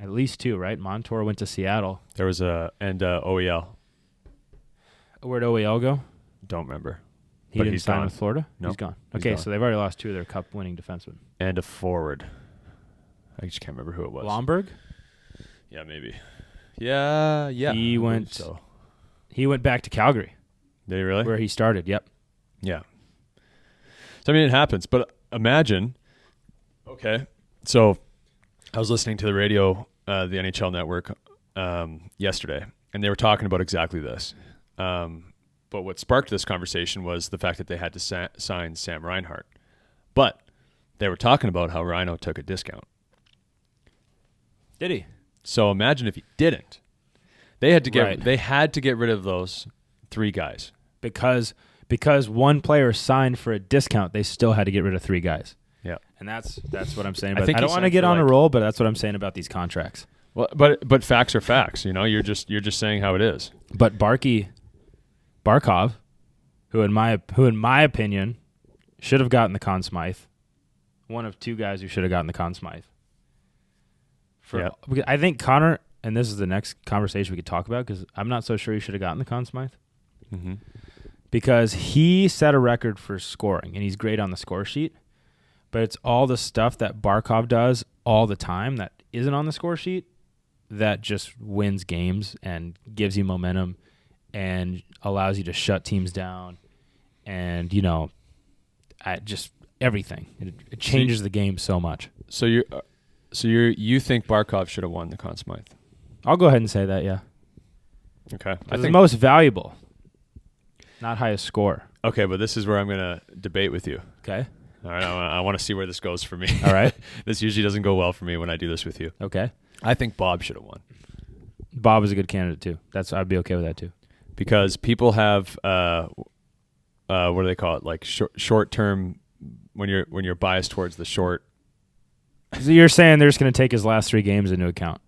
Speaker 1: At least 2, right? Montour went to Seattle.
Speaker 2: There was OEL.
Speaker 1: Where'd OEL go?
Speaker 2: Don't remember.
Speaker 1: He didn't sign with Florida?
Speaker 2: No.
Speaker 1: He's gone. Okay, so they've already lost 2 of their cup-winning defensemen.
Speaker 2: And a forward. I just can't remember who it was.
Speaker 1: Blomberg?
Speaker 2: Yeah, maybe. Yeah.
Speaker 1: He went back to Calgary.
Speaker 2: Did he really?
Speaker 1: Where he started, yep.
Speaker 2: Yeah. So, I mean, it happens. But imagine, okay, so I was listening to the radio, the NHL Network, yesterday, and they were talking about exactly this. But what sparked this conversation was the fact that they had to sign Sam Reinhart. But they were talking about how Rhino took a discount.
Speaker 1: Did he?
Speaker 2: So imagine if he didn't. They had to get rid of those 3 guys.
Speaker 1: Because one player signed for a discount, they still had to get rid of 3 guys.
Speaker 2: Yeah.
Speaker 1: And that's what I'm saying. I
Speaker 2: think
Speaker 1: I don't want to get on a roll, but that's what I'm saying about these contracts.
Speaker 2: Well, but facts are facts. You're just saying how it is.
Speaker 1: But Barkov, who in my opinion should have gotten the Conn Smythe one of two guys who should have gotten the Conn Smythe.
Speaker 2: Yeah.
Speaker 1: Because I think Connor, and this is the next conversation we could talk about, because I'm not so sure he should have gotten the Conn Smythe.
Speaker 2: Mm-hmm.
Speaker 1: Because he set a record for scoring, and he's great on the score sheet. But it's all the stuff that Barkov does all the time that isn't on the score sheet that just wins games and gives you momentum and allows you to shut teams down and, just everything. It changes the game so much.
Speaker 2: So you think Barkov should have won the Conn Smythe?
Speaker 1: I'll go ahead and say that, yeah.
Speaker 2: Okay.
Speaker 1: I think the most valuable, not highest score.
Speaker 2: Okay, but this is where I'm going to debate with you.
Speaker 1: Okay.
Speaker 2: All right, I want to see where this goes for me.
Speaker 1: All right.
Speaker 2: This usually doesn't go well for me when I do this with you.
Speaker 1: Okay.
Speaker 2: I think Bob should have won.
Speaker 1: Bob is a good candidate too. I'd be okay with that too.
Speaker 2: Because people have what do they call it? Like short term when you're biased towards the short.
Speaker 1: So you're saying they're just going to take his last 3 games into account,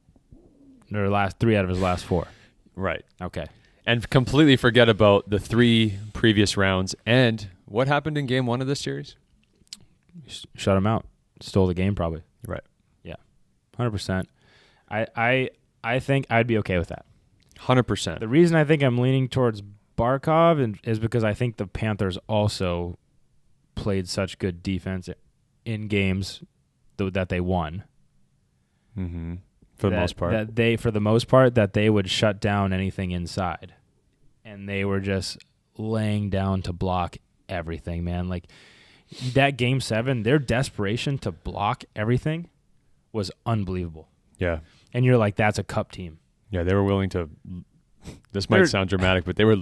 Speaker 1: or last 3 out of his last 4.
Speaker 2: Right.
Speaker 1: Okay.
Speaker 2: And completely forget about the 3 previous rounds and what happened in game 1 of this series.
Speaker 1: Shut him out. Stole the game probably.
Speaker 2: Right.
Speaker 1: Yeah. 100%. I think I'd be okay with that.
Speaker 2: 100%.
Speaker 1: The reason I think I'm leaning towards Barkov is because I think the Panthers also played such good defense in games that they won.
Speaker 2: Mm-hmm. For the most part.
Speaker 1: For the most part, that they would shut down anything inside. And they were just laying down to block everything, man. Like that game 7, their desperation to block everything was unbelievable.
Speaker 2: Yeah.
Speaker 1: And you're like, that's a cup team.
Speaker 2: Yeah, they were willing to. This might sound dramatic, but they were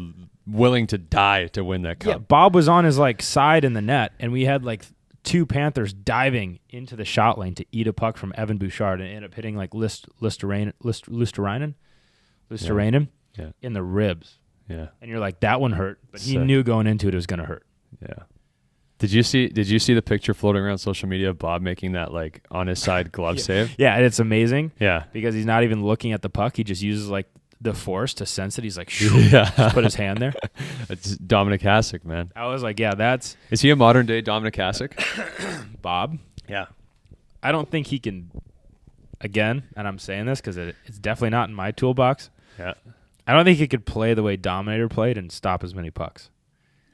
Speaker 2: willing to die to win that cup.
Speaker 1: Yeah, Bob was on his side in the net, and we had 2 Panthers diving into the shot lane to eat a puck from Evan Bouchard and ended up hitting Lusterainen in the ribs.
Speaker 2: Yeah.
Speaker 1: And you're like, that one hurt, but he
Speaker 2: Sick.
Speaker 1: knew going into it was going to hurt.
Speaker 2: Yeah. Did you see the picture floating around social media of Bob making that on his side glove save?
Speaker 1: Yeah, and it's amazing.
Speaker 2: Yeah.
Speaker 1: Because he's not even looking at the puck. He just uses the force to sense it. He's like,
Speaker 2: yeah.
Speaker 1: Just put his hand there.
Speaker 2: It's Dominic Hasek, man.
Speaker 1: I was like, yeah, that's
Speaker 2: Is he a modern day Dominic Hasek?
Speaker 1: Bob.
Speaker 2: Yeah.
Speaker 1: I don't think he can, again, and I'm saying this because it's definitely not in my toolbox.
Speaker 2: Yeah.
Speaker 1: I don't think he could play the way Dominator played and stop as many pucks.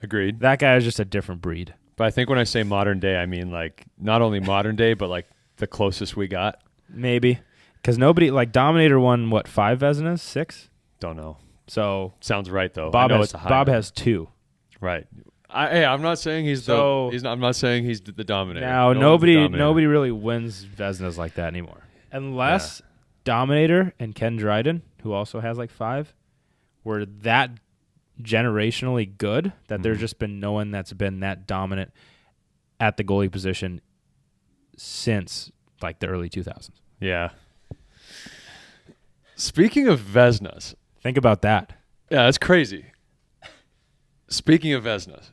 Speaker 2: Agreed.
Speaker 1: That guy is just a different breed.
Speaker 2: But I think when I say modern day, I mean not only modern day, but the closest we got.
Speaker 1: Maybe. Because nobody, Dominator won, 5 Vezinas? 6?
Speaker 2: Don't know.
Speaker 1: So.
Speaker 2: Sounds right, though.
Speaker 1: Bob
Speaker 2: I know it's a high
Speaker 1: Bob
Speaker 2: number.
Speaker 1: has 2.
Speaker 2: Right. I'm not saying I'm not saying he's the Dominator.
Speaker 1: Now,
Speaker 2: No one's the Dominator.
Speaker 1: nobody really wins Vezinas like that anymore. Unless Dominator and Ken Dryden, who also has 5, were that generationally good that there's just been no one that's been that dominant at the goalie position since the early 2000s.
Speaker 2: Yeah. Speaking of Vezinas.
Speaker 1: Think about that.
Speaker 2: Yeah, that's crazy. Speaking of Vezinas.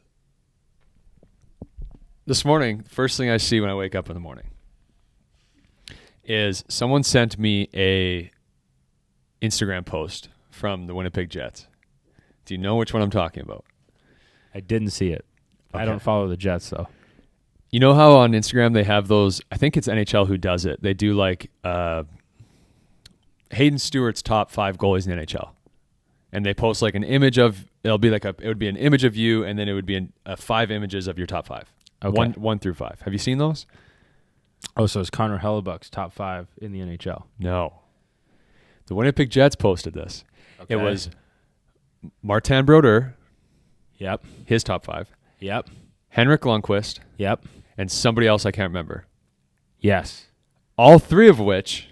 Speaker 2: This morning, first thing I see when I wake up in the morning is someone sent me a Instagram post from the Winnipeg Jets. Do you know which one I'm talking about?
Speaker 1: I didn't see it.
Speaker 2: Okay.
Speaker 1: I don't follow the Jets, though.
Speaker 2: You know how on Instagram they have those, I think it's NHL who does it. They do Hayden Stewart's top 5 goalies in the NHL. And they post an image of, it would be an image of you, and then it would be 5 images of your top 5.
Speaker 1: Okay.
Speaker 2: 1 through 5. Have you seen those?
Speaker 1: Oh, so it's Connor Hellebuck's top 5 in the NHL.
Speaker 2: No. The Winnipeg Jets posted this.
Speaker 1: Okay.
Speaker 2: It was Martin Brodeur,
Speaker 1: Yep.
Speaker 2: his top 5,
Speaker 1: Yep.
Speaker 2: Henrik Lundqvist,
Speaker 1: Yep.
Speaker 2: and somebody else I can't remember.
Speaker 1: Yes.
Speaker 2: All 3 of which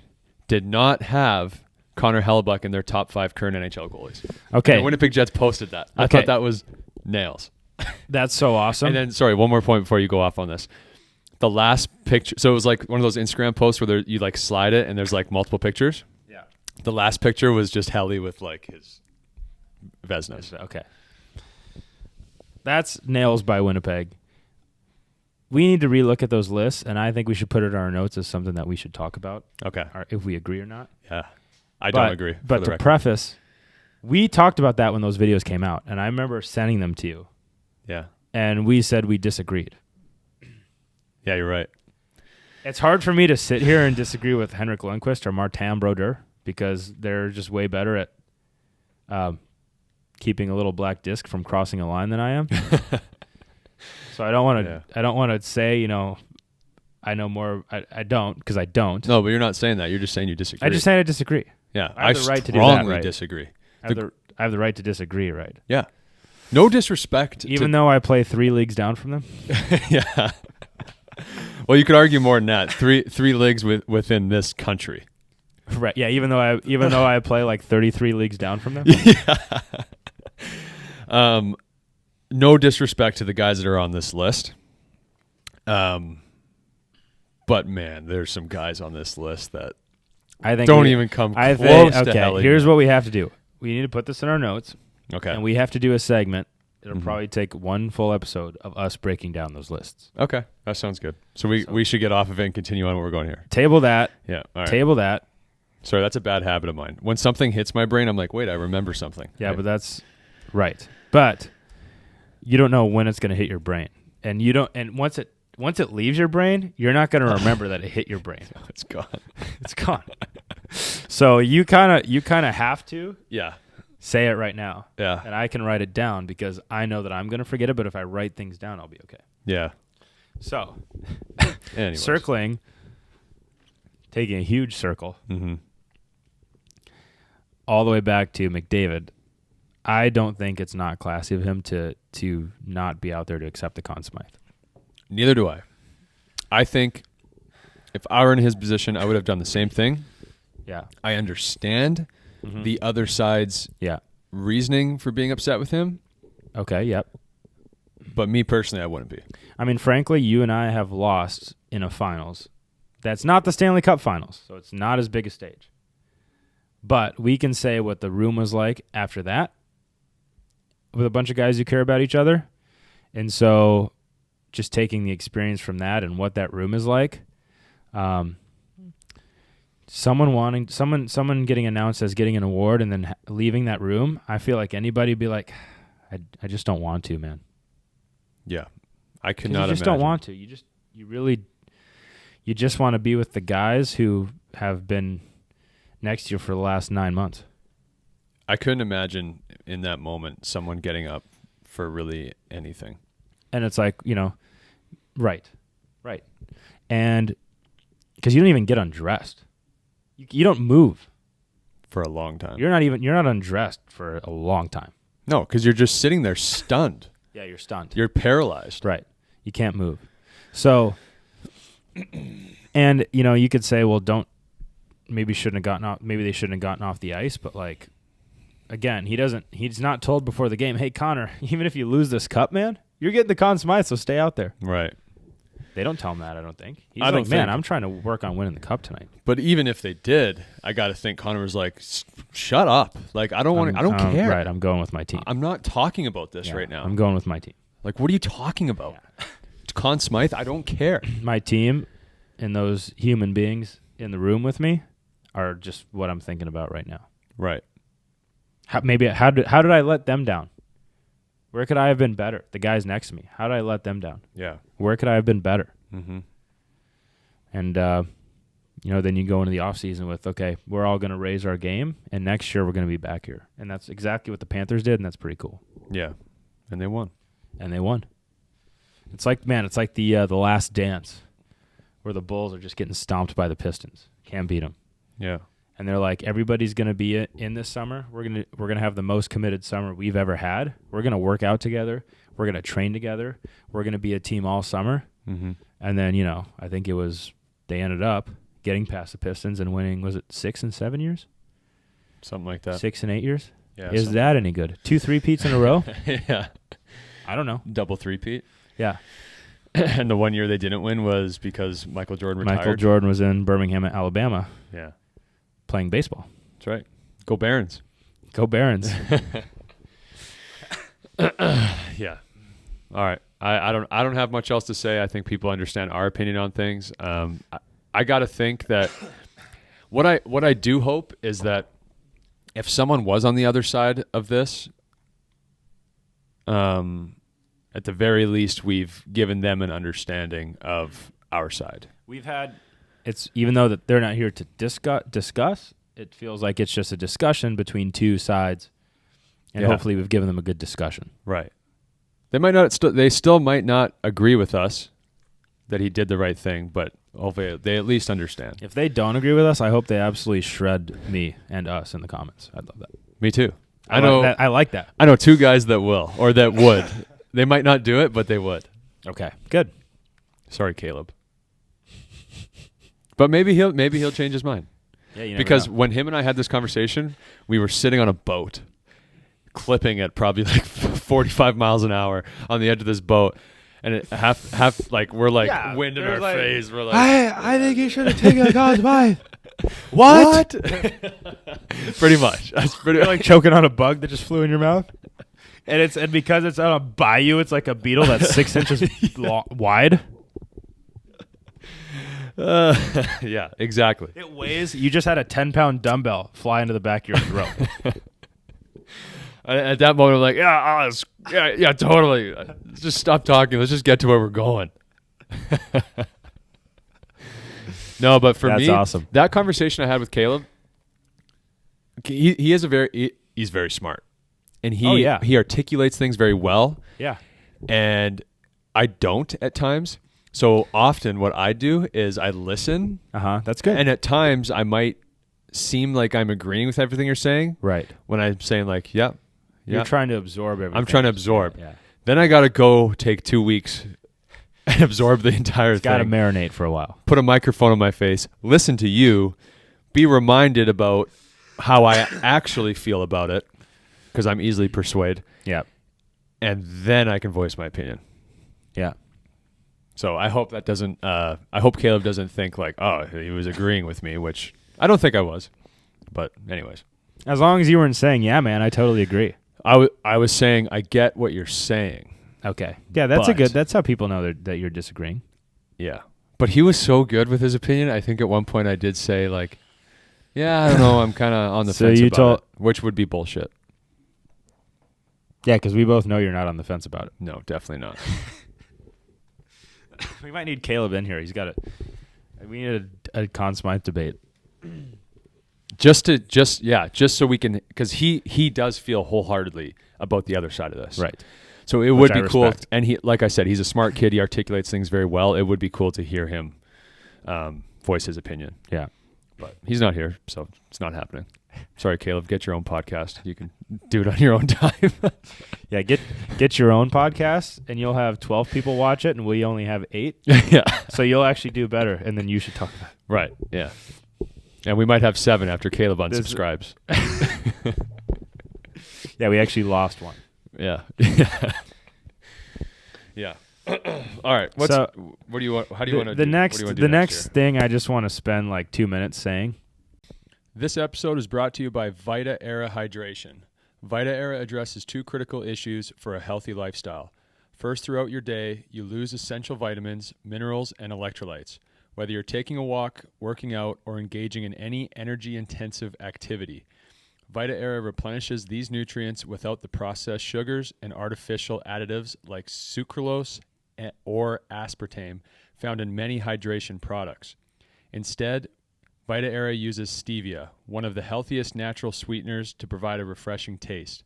Speaker 2: did not have Connor Hellebuck in their top 5 current NHL goalies.
Speaker 1: Okay.
Speaker 2: And the Winnipeg Jets posted that. I
Speaker 1: Okay.
Speaker 2: thought that was nails.
Speaker 1: That's so awesome.
Speaker 2: And then, sorry, one more point before you go off on this. The last picture, so it was one of those Instagram posts where you slide it and there's multiple pictures.
Speaker 1: Yeah.
Speaker 2: The last picture was just Helly with his Vezinas.
Speaker 1: Okay. That's nails by Winnipeg. We need to relook at those lists, and I think we should put it in our notes as something that we should talk about,
Speaker 2: Okay.
Speaker 1: or if we agree or not.
Speaker 2: Yeah. I don't agree.
Speaker 1: But to preface, we talked about that when those videos came out, and I remember sending them to you,
Speaker 2: Yeah.
Speaker 1: and we said we disagreed.
Speaker 2: Yeah, you're right.
Speaker 1: It's hard for me to sit here and disagree with Henrik Lundqvist or Martin Brodeur because they're just way better at keeping a little black disc from crossing a line than I am. So I don't want to. I don't want to say I know more. I don't because I don't.
Speaker 2: No, but you're not saying that. You're just saying you disagree.
Speaker 1: I just saying I disagree.
Speaker 2: Yeah,
Speaker 1: I have the right to do that,
Speaker 2: strongly
Speaker 1: right?
Speaker 2: disagree.
Speaker 1: I have the right to disagree, right?
Speaker 2: Yeah. No disrespect.
Speaker 1: Even though I play 3 leagues down from them.
Speaker 2: Yeah. Well, you could argue more than that. Three leagues within this country.
Speaker 1: Right. Yeah. Even though I play like 33 leagues down from them.
Speaker 2: Yeah. No disrespect to the guys that are on this list. But man, there's some guys on this list that
Speaker 1: I think
Speaker 2: don't even come close to hell.
Speaker 1: Okay. Here's what we have to do. We need to put this in our notes.
Speaker 2: Okay.
Speaker 1: And we have to do a segment. It'll probably take 1 full episode of us breaking down those lists.
Speaker 2: Okay. That sounds good. So we should get off of it and continue on where we're going here.
Speaker 1: Table that.
Speaker 2: Yeah. All right.
Speaker 1: Table that.
Speaker 2: Sorry, that's a bad habit of mine. When something hits my brain, I'm like, wait, I remember something.
Speaker 1: Yeah,
Speaker 2: right?
Speaker 1: but that's right. But you don't know when it's going to hit your brain. And you don't and once it leaves your brain, you're not going to remember that it hit your brain.
Speaker 2: It's gone.
Speaker 1: It's gone. So you kind of have to say it right now.
Speaker 2: Yeah.
Speaker 1: And I can write it down because I know that I'm going to forget it, but if I write things down, I'll be okay.
Speaker 2: Yeah.
Speaker 1: So,
Speaker 2: Anyways.
Speaker 1: circling, taking a huge circle, all the way back to McDavid, I don't think it's not classy of him to not be out there to accept the Conn Smythe.
Speaker 2: Neither do I. I think if I were in his position, I would have done the same thing.
Speaker 1: Yeah.
Speaker 2: I understand the other side's reasoning for being upset with him.
Speaker 1: Okay, yep.
Speaker 2: But me personally, I wouldn't be.
Speaker 1: I mean, frankly, you and I have lost in a finals. That's not the Stanley Cup finals, so it's not as big a stage. But we can say what the room was like after that with a bunch of guys who care about each other. And so just taking the experience from that and what that room is like, someone getting announced as getting an award and then leaving that room, I feel like anybody would be like, I just don't want to, man.
Speaker 2: Yeah. I could not imagine.
Speaker 1: You just don't want to. You just want to be with the guys who have been next to you for the last 9 months.
Speaker 2: I couldn't imagine in that moment someone getting up for really anything.
Speaker 1: And it's like, right. And because you don't even get undressed. You don't move.
Speaker 2: For a long time.
Speaker 1: You're not undressed for a long time.
Speaker 2: No, because you're just sitting there stunned.
Speaker 1: Yeah, you're stunned.
Speaker 2: You're paralyzed.
Speaker 1: Right. You can't move. So, and, you could say, well, maybe they shouldn't have gotten off the ice, but like, again, he's not told before the game, hey, Connor, even if you lose this cup, man, you're getting the Conn Smythe, so stay out there.
Speaker 2: Right.
Speaker 1: They don't tell him that, I don't think. He's
Speaker 2: I don't
Speaker 1: man,
Speaker 2: think.
Speaker 1: I'm trying to work on winning the cup tonight.
Speaker 2: But even if they did, I got to think Connor was like, shut up. Like, I don't care.
Speaker 1: Right, I'm going with my team.
Speaker 2: I'm not talking about this right now.
Speaker 1: I'm going with my team.
Speaker 2: Like, what are you talking about? Yeah. Conn Smythe, I don't care.
Speaker 1: My team and those human beings in the room with me are just what I'm thinking about right now.
Speaker 2: Right.
Speaker 1: How did I let them down? Where could I have been better? The guys next to me. How did I let them down?
Speaker 2: Yeah.
Speaker 1: Where could I have been better?
Speaker 2: Mm-hmm.
Speaker 1: And, then you go into the offseason with, okay, we're all going to raise our game, and next year we're going to be back here. And that's exactly what the Panthers did, and that's pretty cool.
Speaker 2: Yeah. And they won.
Speaker 1: It's like the Last Dance where the Bulls are just getting stomped by the Pistons. Can't beat them.
Speaker 2: Yeah.
Speaker 1: And they're like, everybody's going to be in this summer. We're gonna have the most committed summer we've ever had. We're going to work out together. We're going to train together. We're going to be a team all summer.
Speaker 2: Mm-hmm.
Speaker 1: And then, I think they ended up getting past the Pistons and winning, was it 6 and 7 years?
Speaker 2: Something like that.
Speaker 1: 6 and 8 years?
Speaker 2: Yeah.
Speaker 1: Is that any good? 2 3-peats in a row?
Speaker 2: Yeah.
Speaker 1: I don't know.
Speaker 2: Double 3-peat.
Speaker 1: Yeah.
Speaker 2: And the one year they didn't win was because Michael Jordan retired.
Speaker 1: Michael Jordan was in Birmingham, Alabama.
Speaker 2: Yeah.
Speaker 1: Playing baseball.
Speaker 2: That's right. Go Barons.
Speaker 1: Go Barons.
Speaker 2: Yeah. All right. I don't have much else to say. I think people understand our opinion on things. I got to think that what I do hope is that if someone was on the other side of this, at the very least, we've given them an understanding of our side.
Speaker 1: We've had even though that they're not here to discuss, it feels like it's just a discussion between two sides, and hopefully we've given them a good discussion.
Speaker 2: Right. They still might not agree with us that he did the right thing, but hopefully they at least understand.
Speaker 1: If they don't agree with us, I hope they absolutely shred me and us in the comments. I'd love that.
Speaker 2: Me too.
Speaker 1: I like that.
Speaker 2: I know two guys that will, or that would. They might not do it, but they would.
Speaker 1: Okay, good.
Speaker 2: Sorry, Caleb. But maybe he'll change his mind.
Speaker 1: Yeah, you never
Speaker 2: because
Speaker 1: know.
Speaker 2: when him and I had this conversation, we were sitting on a boat, clipping at probably like 45 miles an hour on the edge of this boat, and it half like we're like wind in our face. We're like,
Speaker 1: I think you should have taken a Conn Smythe.
Speaker 2: What? Pretty much. That's pretty
Speaker 1: You're like choking on a bug that just flew in your mouth. And because it's on a bayou, it's like a beetle that's 6 inches wide.
Speaker 2: Yeah, exactly.
Speaker 1: It weighs. You just had a 10-pound dumbbell fly into the back of your throat.
Speaker 2: At that moment, I'm like, yeah, totally. Let's just stop talking. Let's just get to where we're going. No, but for
Speaker 1: That's
Speaker 2: me,
Speaker 1: awesome.
Speaker 2: That conversation I had with Caleb, he's very smart, and he articulates things very well.
Speaker 1: Yeah,
Speaker 2: and I don't at times. So often, what I do is I listen.
Speaker 1: That's good.
Speaker 2: And at times, I might seem like I'm agreeing with everything you're saying.
Speaker 1: Right.
Speaker 2: When I'm saying like, yeah.
Speaker 1: You're trying to absorb everything.
Speaker 2: I'm trying to absorb.
Speaker 1: Yeah.
Speaker 2: Then I got to go take 2 weeks and absorb the entire thing.
Speaker 1: Got to marinate for a while.
Speaker 2: Put a microphone on my face, listen to you, be reminded about how I actually feel about it, because I'm easily persuaded.
Speaker 1: Yeah.
Speaker 2: And then I can voice my opinion.
Speaker 1: Yeah.
Speaker 2: So I hope that doesn't. I hope Caleb doesn't think like, oh, he was agreeing with me, which I don't think I was. But anyways,
Speaker 1: as long as you weren't saying, yeah, man, I totally agree.
Speaker 2: I was saying I get what you're saying.
Speaker 1: Okay. Yeah, that's how people know that you're disagreeing.
Speaker 2: Yeah. But he was so good with his opinion. I think at one point I did say like, yeah, I don't know, I'm kind of on the fence about it, which would be bullshit.
Speaker 1: Yeah, because we both know you're not on the fence about it.
Speaker 2: No, definitely not.
Speaker 1: We might need Caleb in here. We need a Conn Smythe debate.
Speaker 2: Just so we can, because he does feel wholeheartedly about the other side of this.
Speaker 1: Right.
Speaker 2: So it would be cool.
Speaker 1: Respect.
Speaker 2: And he, like I said, he's a smart kid. He articulates things very well. It would be cool to hear him voice his opinion.
Speaker 1: Yeah.
Speaker 2: But he's not here, so it's not happening. Sorry, Caleb. Get your own podcast. You can do it on your own time.
Speaker 1: Yeah, get your own podcast, and you'll have 12 people watch it, and we only have 8.
Speaker 2: Yeah.
Speaker 1: So you'll actually do better, and then you should talk about it.
Speaker 2: Right. Yeah. And we might have 7 after Caleb unsubscribes.
Speaker 1: Yeah, we actually lost one.
Speaker 2: Yeah. Yeah. All right. What do you want? How do you want to do?
Speaker 1: The next thing I just want to spend like 2 minutes saying.
Speaker 2: This episode is brought to you by Vita Era Hydration. Vita Era addresses 2 critical issues for a healthy lifestyle. First, throughout your day, you lose essential vitamins, minerals, and electrolytes. Whether you're taking a walk, working out, or engaging in any energy-intensive activity, Vita Era replenishes these nutrients without the processed sugars and artificial additives like sucralose or aspartame found in many hydration products. Instead, Vita Era uses stevia, one of the healthiest natural sweeteners, to provide a refreshing taste.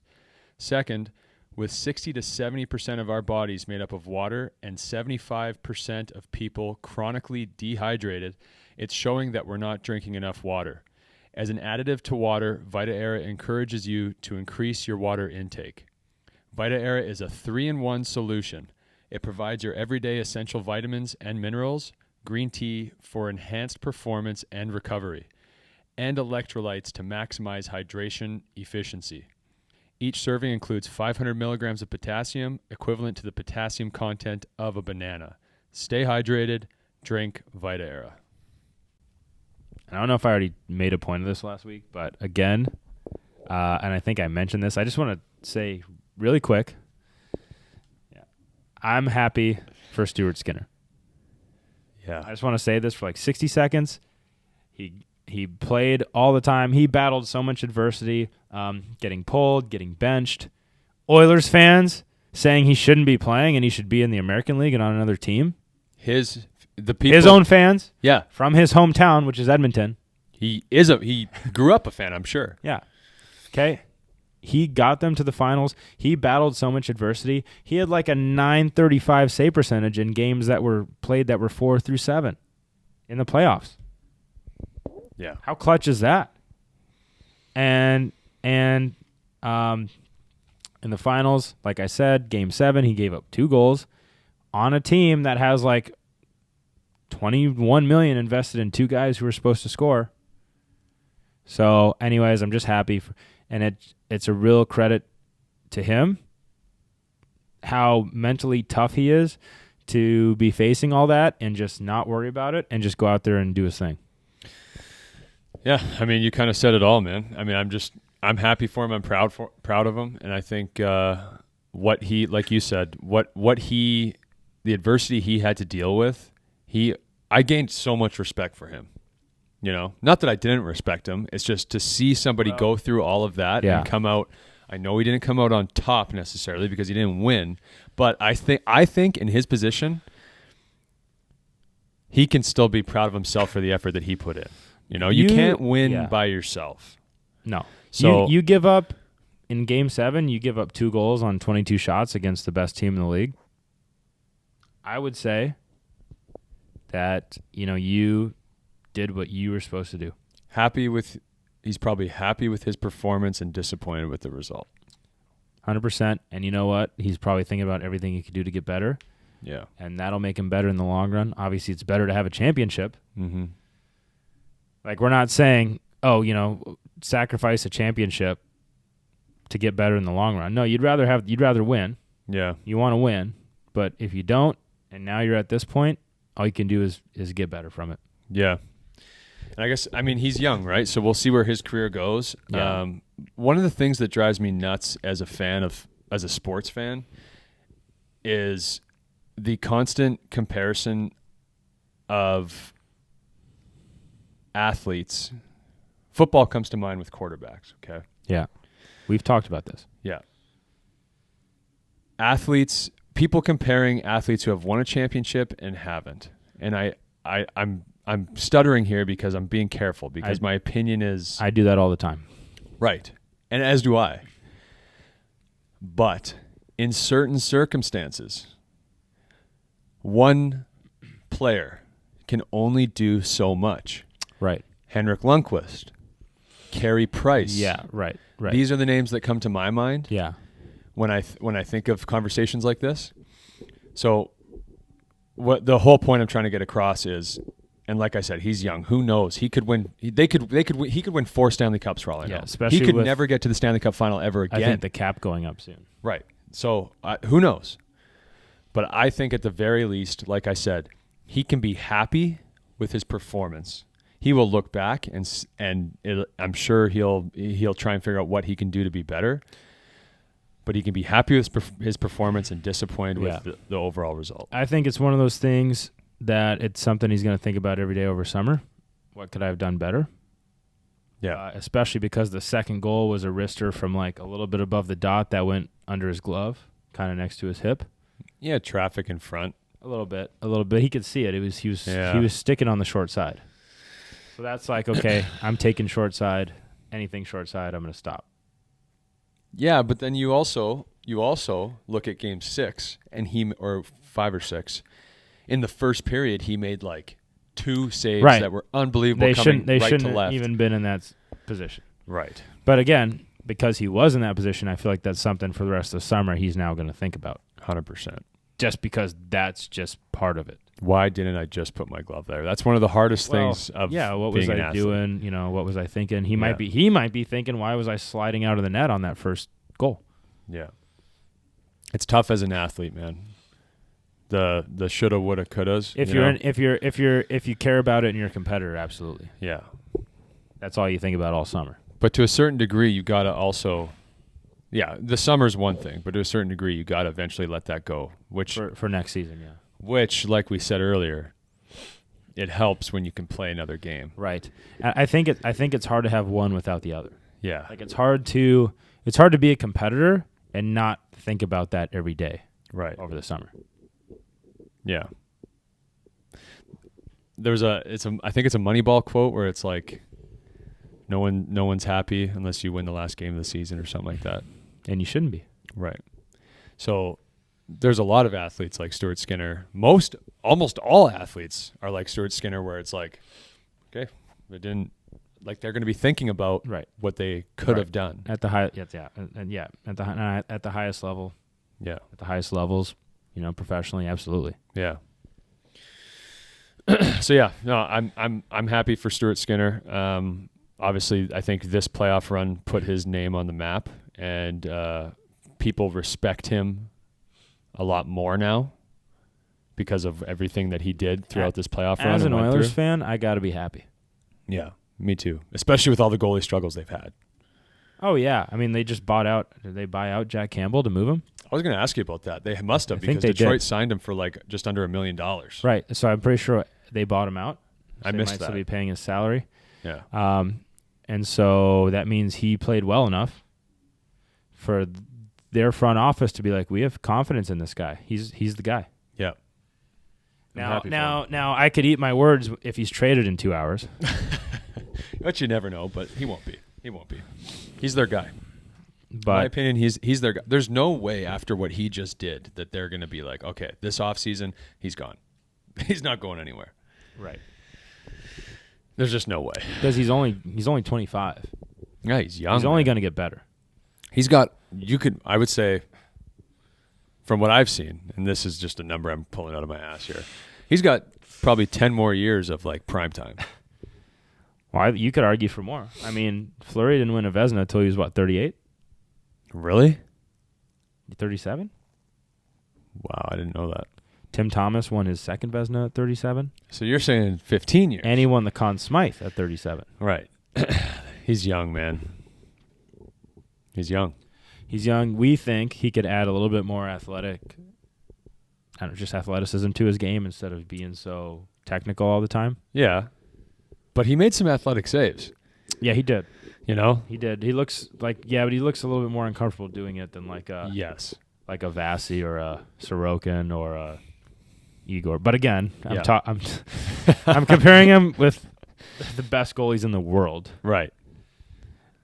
Speaker 2: Second, with 60 to 70% of our bodies made up of water and 75% of people chronically dehydrated, it's showing that we're not drinking enough water. As an additive to water, Vita Era encourages you to increase your water intake. Vita Era is a 3-in-1 solution. It provides your everyday essential vitamins and minerals, green tea for enhanced performance and recovery, and electrolytes to maximize hydration efficiency. Each serving includes 500 milligrams of potassium, equivalent to the potassium content of a banana. Stay hydrated. Drink Vita Era.
Speaker 1: I don't know if I already made a point of this last week, but again, and I think I mentioned this, I just want to say really quick, I'm happy for Stuart Skinner.
Speaker 2: Yeah.
Speaker 1: I just want to say this for like 60 seconds. He played all the time. He battled so much adversity, getting pulled, getting benched. Oilers fans saying he shouldn't be playing and he should be in the American League and on another team.
Speaker 2: His the people,
Speaker 1: his own fans,
Speaker 2: yeah,
Speaker 1: from his hometown, which is Edmonton.
Speaker 2: he grew up a fan, I'm sure.
Speaker 1: Yeah. Okay. He got them to the finals. He battled so much adversity. He had like a .935 save percentage in games that were played that were 4 through 7 in the playoffs.
Speaker 2: Yeah.
Speaker 1: How clutch is that? And in the finals, like I said, Game 7, he gave up 2 goals on a team that has like $21 million invested in 2 guys who were supposed to score. So, anyways, I'm just happy, and it's a real credit to him how mentally tough he is to be facing all that and just not worry about it and just go out there and do his thing.
Speaker 2: Yeah, I mean, you kind of said it all, man. I mean, I'm happy for him. I'm proud of him, and I think what he, like you said, the adversity he had to deal with, I gained so much respect for him. You know, not that I didn't respect him. It's just to see somebody go through all of that and come out. I know he didn't come out on top necessarily because he didn't win, but I think in his position, he can still be proud of himself for the effort that he put in. You know, you can't win by yourself.
Speaker 1: No.
Speaker 2: So
Speaker 1: you give up in Game 7. You give up 2 goals on 22 shots against the best team in the league. I would say that you did what you were supposed to do.
Speaker 2: He's probably happy with his performance and disappointed with the result.
Speaker 1: 100%. And you know what? He's probably thinking about everything he could do to get better.
Speaker 2: Yeah.
Speaker 1: And that'll make him better in the long run. Obviously, it's better to have a championship.
Speaker 2: Mm-hmm.
Speaker 1: Like, we're not saying, sacrifice a championship to get better in the long run. No, you'd rather win.
Speaker 2: Yeah.
Speaker 1: You want to win. But if you don't, and now you're at this point, all you can do is get better from it.
Speaker 2: Yeah. And I guess, he's young, right? So we'll see where his career goes.
Speaker 1: Yeah.
Speaker 2: One of the things that drives me nuts as a sports fan is the constant comparison of athletes. Football comes to mind with quarterbacks, okay?
Speaker 1: Yeah. We've talked about this.
Speaker 2: Yeah. People comparing athletes who have won a championship and haven't. And I'm stuttering here because I'm being careful because my opinion is...
Speaker 1: I do that all the time.
Speaker 2: Right. And as do I. But in certain circumstances, one player can only do so much.
Speaker 1: Right.
Speaker 2: Henrik Lundqvist, Carey Price.
Speaker 1: Yeah, right.
Speaker 2: These are the names that come to my mind.
Speaker 1: Yeah.
Speaker 2: When I think of conversations like this. So what the whole point I'm trying to get across is, and like I said, he's young. Who knows? He could win. He could win 4 Stanley Cups for all I know.
Speaker 1: Especially
Speaker 2: he could never get to the Stanley Cup final ever again.
Speaker 1: I think the cap going up soon.
Speaker 2: Right. So who knows? But I think at the very least, like I said, he can be happy with his performance. He will look back and I'm sure he'll try and figure out what he can do to be better. But he can be happy with his performance and disappointed with the overall result.
Speaker 1: I think it's one of those things that it's something he's going to think about every day over summer. What could I have done better?
Speaker 2: Yeah.
Speaker 1: Especially because the second goal was a wrister from like a little bit above the dot that went under his glove, kind of next to his hip.
Speaker 2: Yeah, traffic in front.
Speaker 1: A little bit. He could see it. He was sticking on the short side. So that's like, okay, I'm taking short side. Anything short side, I'm going to stop.
Speaker 2: Yeah, but then you also look at Game 6 or 5 or 6. In the first period, he made like 2 saves that were unbelievable.
Speaker 1: They
Speaker 2: shouldn't
Speaker 1: have even been in that position.
Speaker 2: Right.
Speaker 1: But again, because he was in that position, I feel like that's something for the rest of the summer he's now going to think about.
Speaker 2: 100%.
Speaker 1: Just because that's just part of it.
Speaker 2: Why didn't I just put my glove there? That's one of the hardest things of
Speaker 1: what
Speaker 2: being
Speaker 1: was I
Speaker 2: an athlete.
Speaker 1: doing? What was I thinking? He might be thinking, why was I sliding out of the net on that first goal?
Speaker 2: Yeah. It's tough as an athlete, man. The shoulda, woulda, couldas.
Speaker 1: If you care about it and you're a competitor, absolutely.
Speaker 2: Yeah.
Speaker 1: That's all you think about all summer.
Speaker 2: But to a certain degree, you gotta also, the summer's one thing, but to a certain degree, you gotta eventually let that go. Which
Speaker 1: for next season, yeah.
Speaker 2: Which, like we said earlier, it helps when you can play another game.
Speaker 1: Right. I think it's hard to have one without the other.
Speaker 2: Yeah.
Speaker 1: Like it's hard to be a competitor and not think about that every day.
Speaker 2: Right.
Speaker 1: Over the summer.
Speaker 2: Yeah. I think it's a Moneyball quote where it's like, no one's happy unless you win the last game of the season or something like that.
Speaker 1: And you shouldn't be.
Speaker 2: Right. So there's a lot of athletes like Stuart Skinner. Almost all athletes are like Stuart Skinner, where it's like, okay, they didn't, like, they're going to be thinking about what they could have done
Speaker 1: at the high. Yeah, at the highest level.
Speaker 2: Yeah,
Speaker 1: at the highest levels, professionally, absolutely.
Speaker 2: Yeah. So yeah, no, I'm happy for Stuart Skinner. Obviously, I think this playoff run put his name on the map, and people respect him a lot more now because of everything that he did throughout this playoff run.
Speaker 1: As an Oilers fan, I got to be happy.
Speaker 2: Yeah, me too. Especially with all the goalie struggles they've had.
Speaker 1: Oh yeah, I mean they just bought out. Did they buy out Jack Campbell to move him?
Speaker 2: I was going to ask you about that. They must have, because Detroit signed him for like just under $1 million.
Speaker 1: Right. So I'm pretty sure they bought him out. So
Speaker 2: I missed that.
Speaker 1: They might still be paying his salary.
Speaker 2: Yeah.
Speaker 1: And so that means he played well enough for their front office to be like, we have confidence in this guy. He's the guy.
Speaker 2: Yeah.
Speaker 1: Now I could eat my words if he's traded in 2 hours.
Speaker 2: But you never know. But he won't be. He's their guy.
Speaker 1: But
Speaker 2: in my opinion, he's their guy. There's no way after what he just did that they're going to be like, okay, this offseason, he's gone. He's not going anywhere.
Speaker 1: Right.
Speaker 2: There's just no way.
Speaker 1: Because he's only 25.
Speaker 2: Yeah, he's young.
Speaker 1: He's only going to get better.
Speaker 2: He's got, I would say, from what I've seen, and this is just a number I'm pulling out of my ass here, he's got probably 10 more years of like prime time.
Speaker 1: Well, you could argue for more. I mean, Fleury didn't win a Vezina until he was, 38?
Speaker 2: Really?
Speaker 1: 37?
Speaker 2: Wow, I didn't know that.
Speaker 1: Tim Thomas won his second Vezina at 37.
Speaker 2: So you're saying 15 years.
Speaker 1: And he won the Conn Smythe at 37.
Speaker 2: Right. He's young, man. He's young.
Speaker 1: We think he could add a little bit more just athleticism to his game instead of being so technical all the time.
Speaker 2: Yeah. But he made some athletic saves.
Speaker 1: Yeah, he did.
Speaker 2: He
Speaker 1: did. He looks like, but he looks a little bit more uncomfortable doing it than like a Vasi or a Sorokin or a Igor. But again, I'm comparing him with the best goalies in the world.
Speaker 2: Right.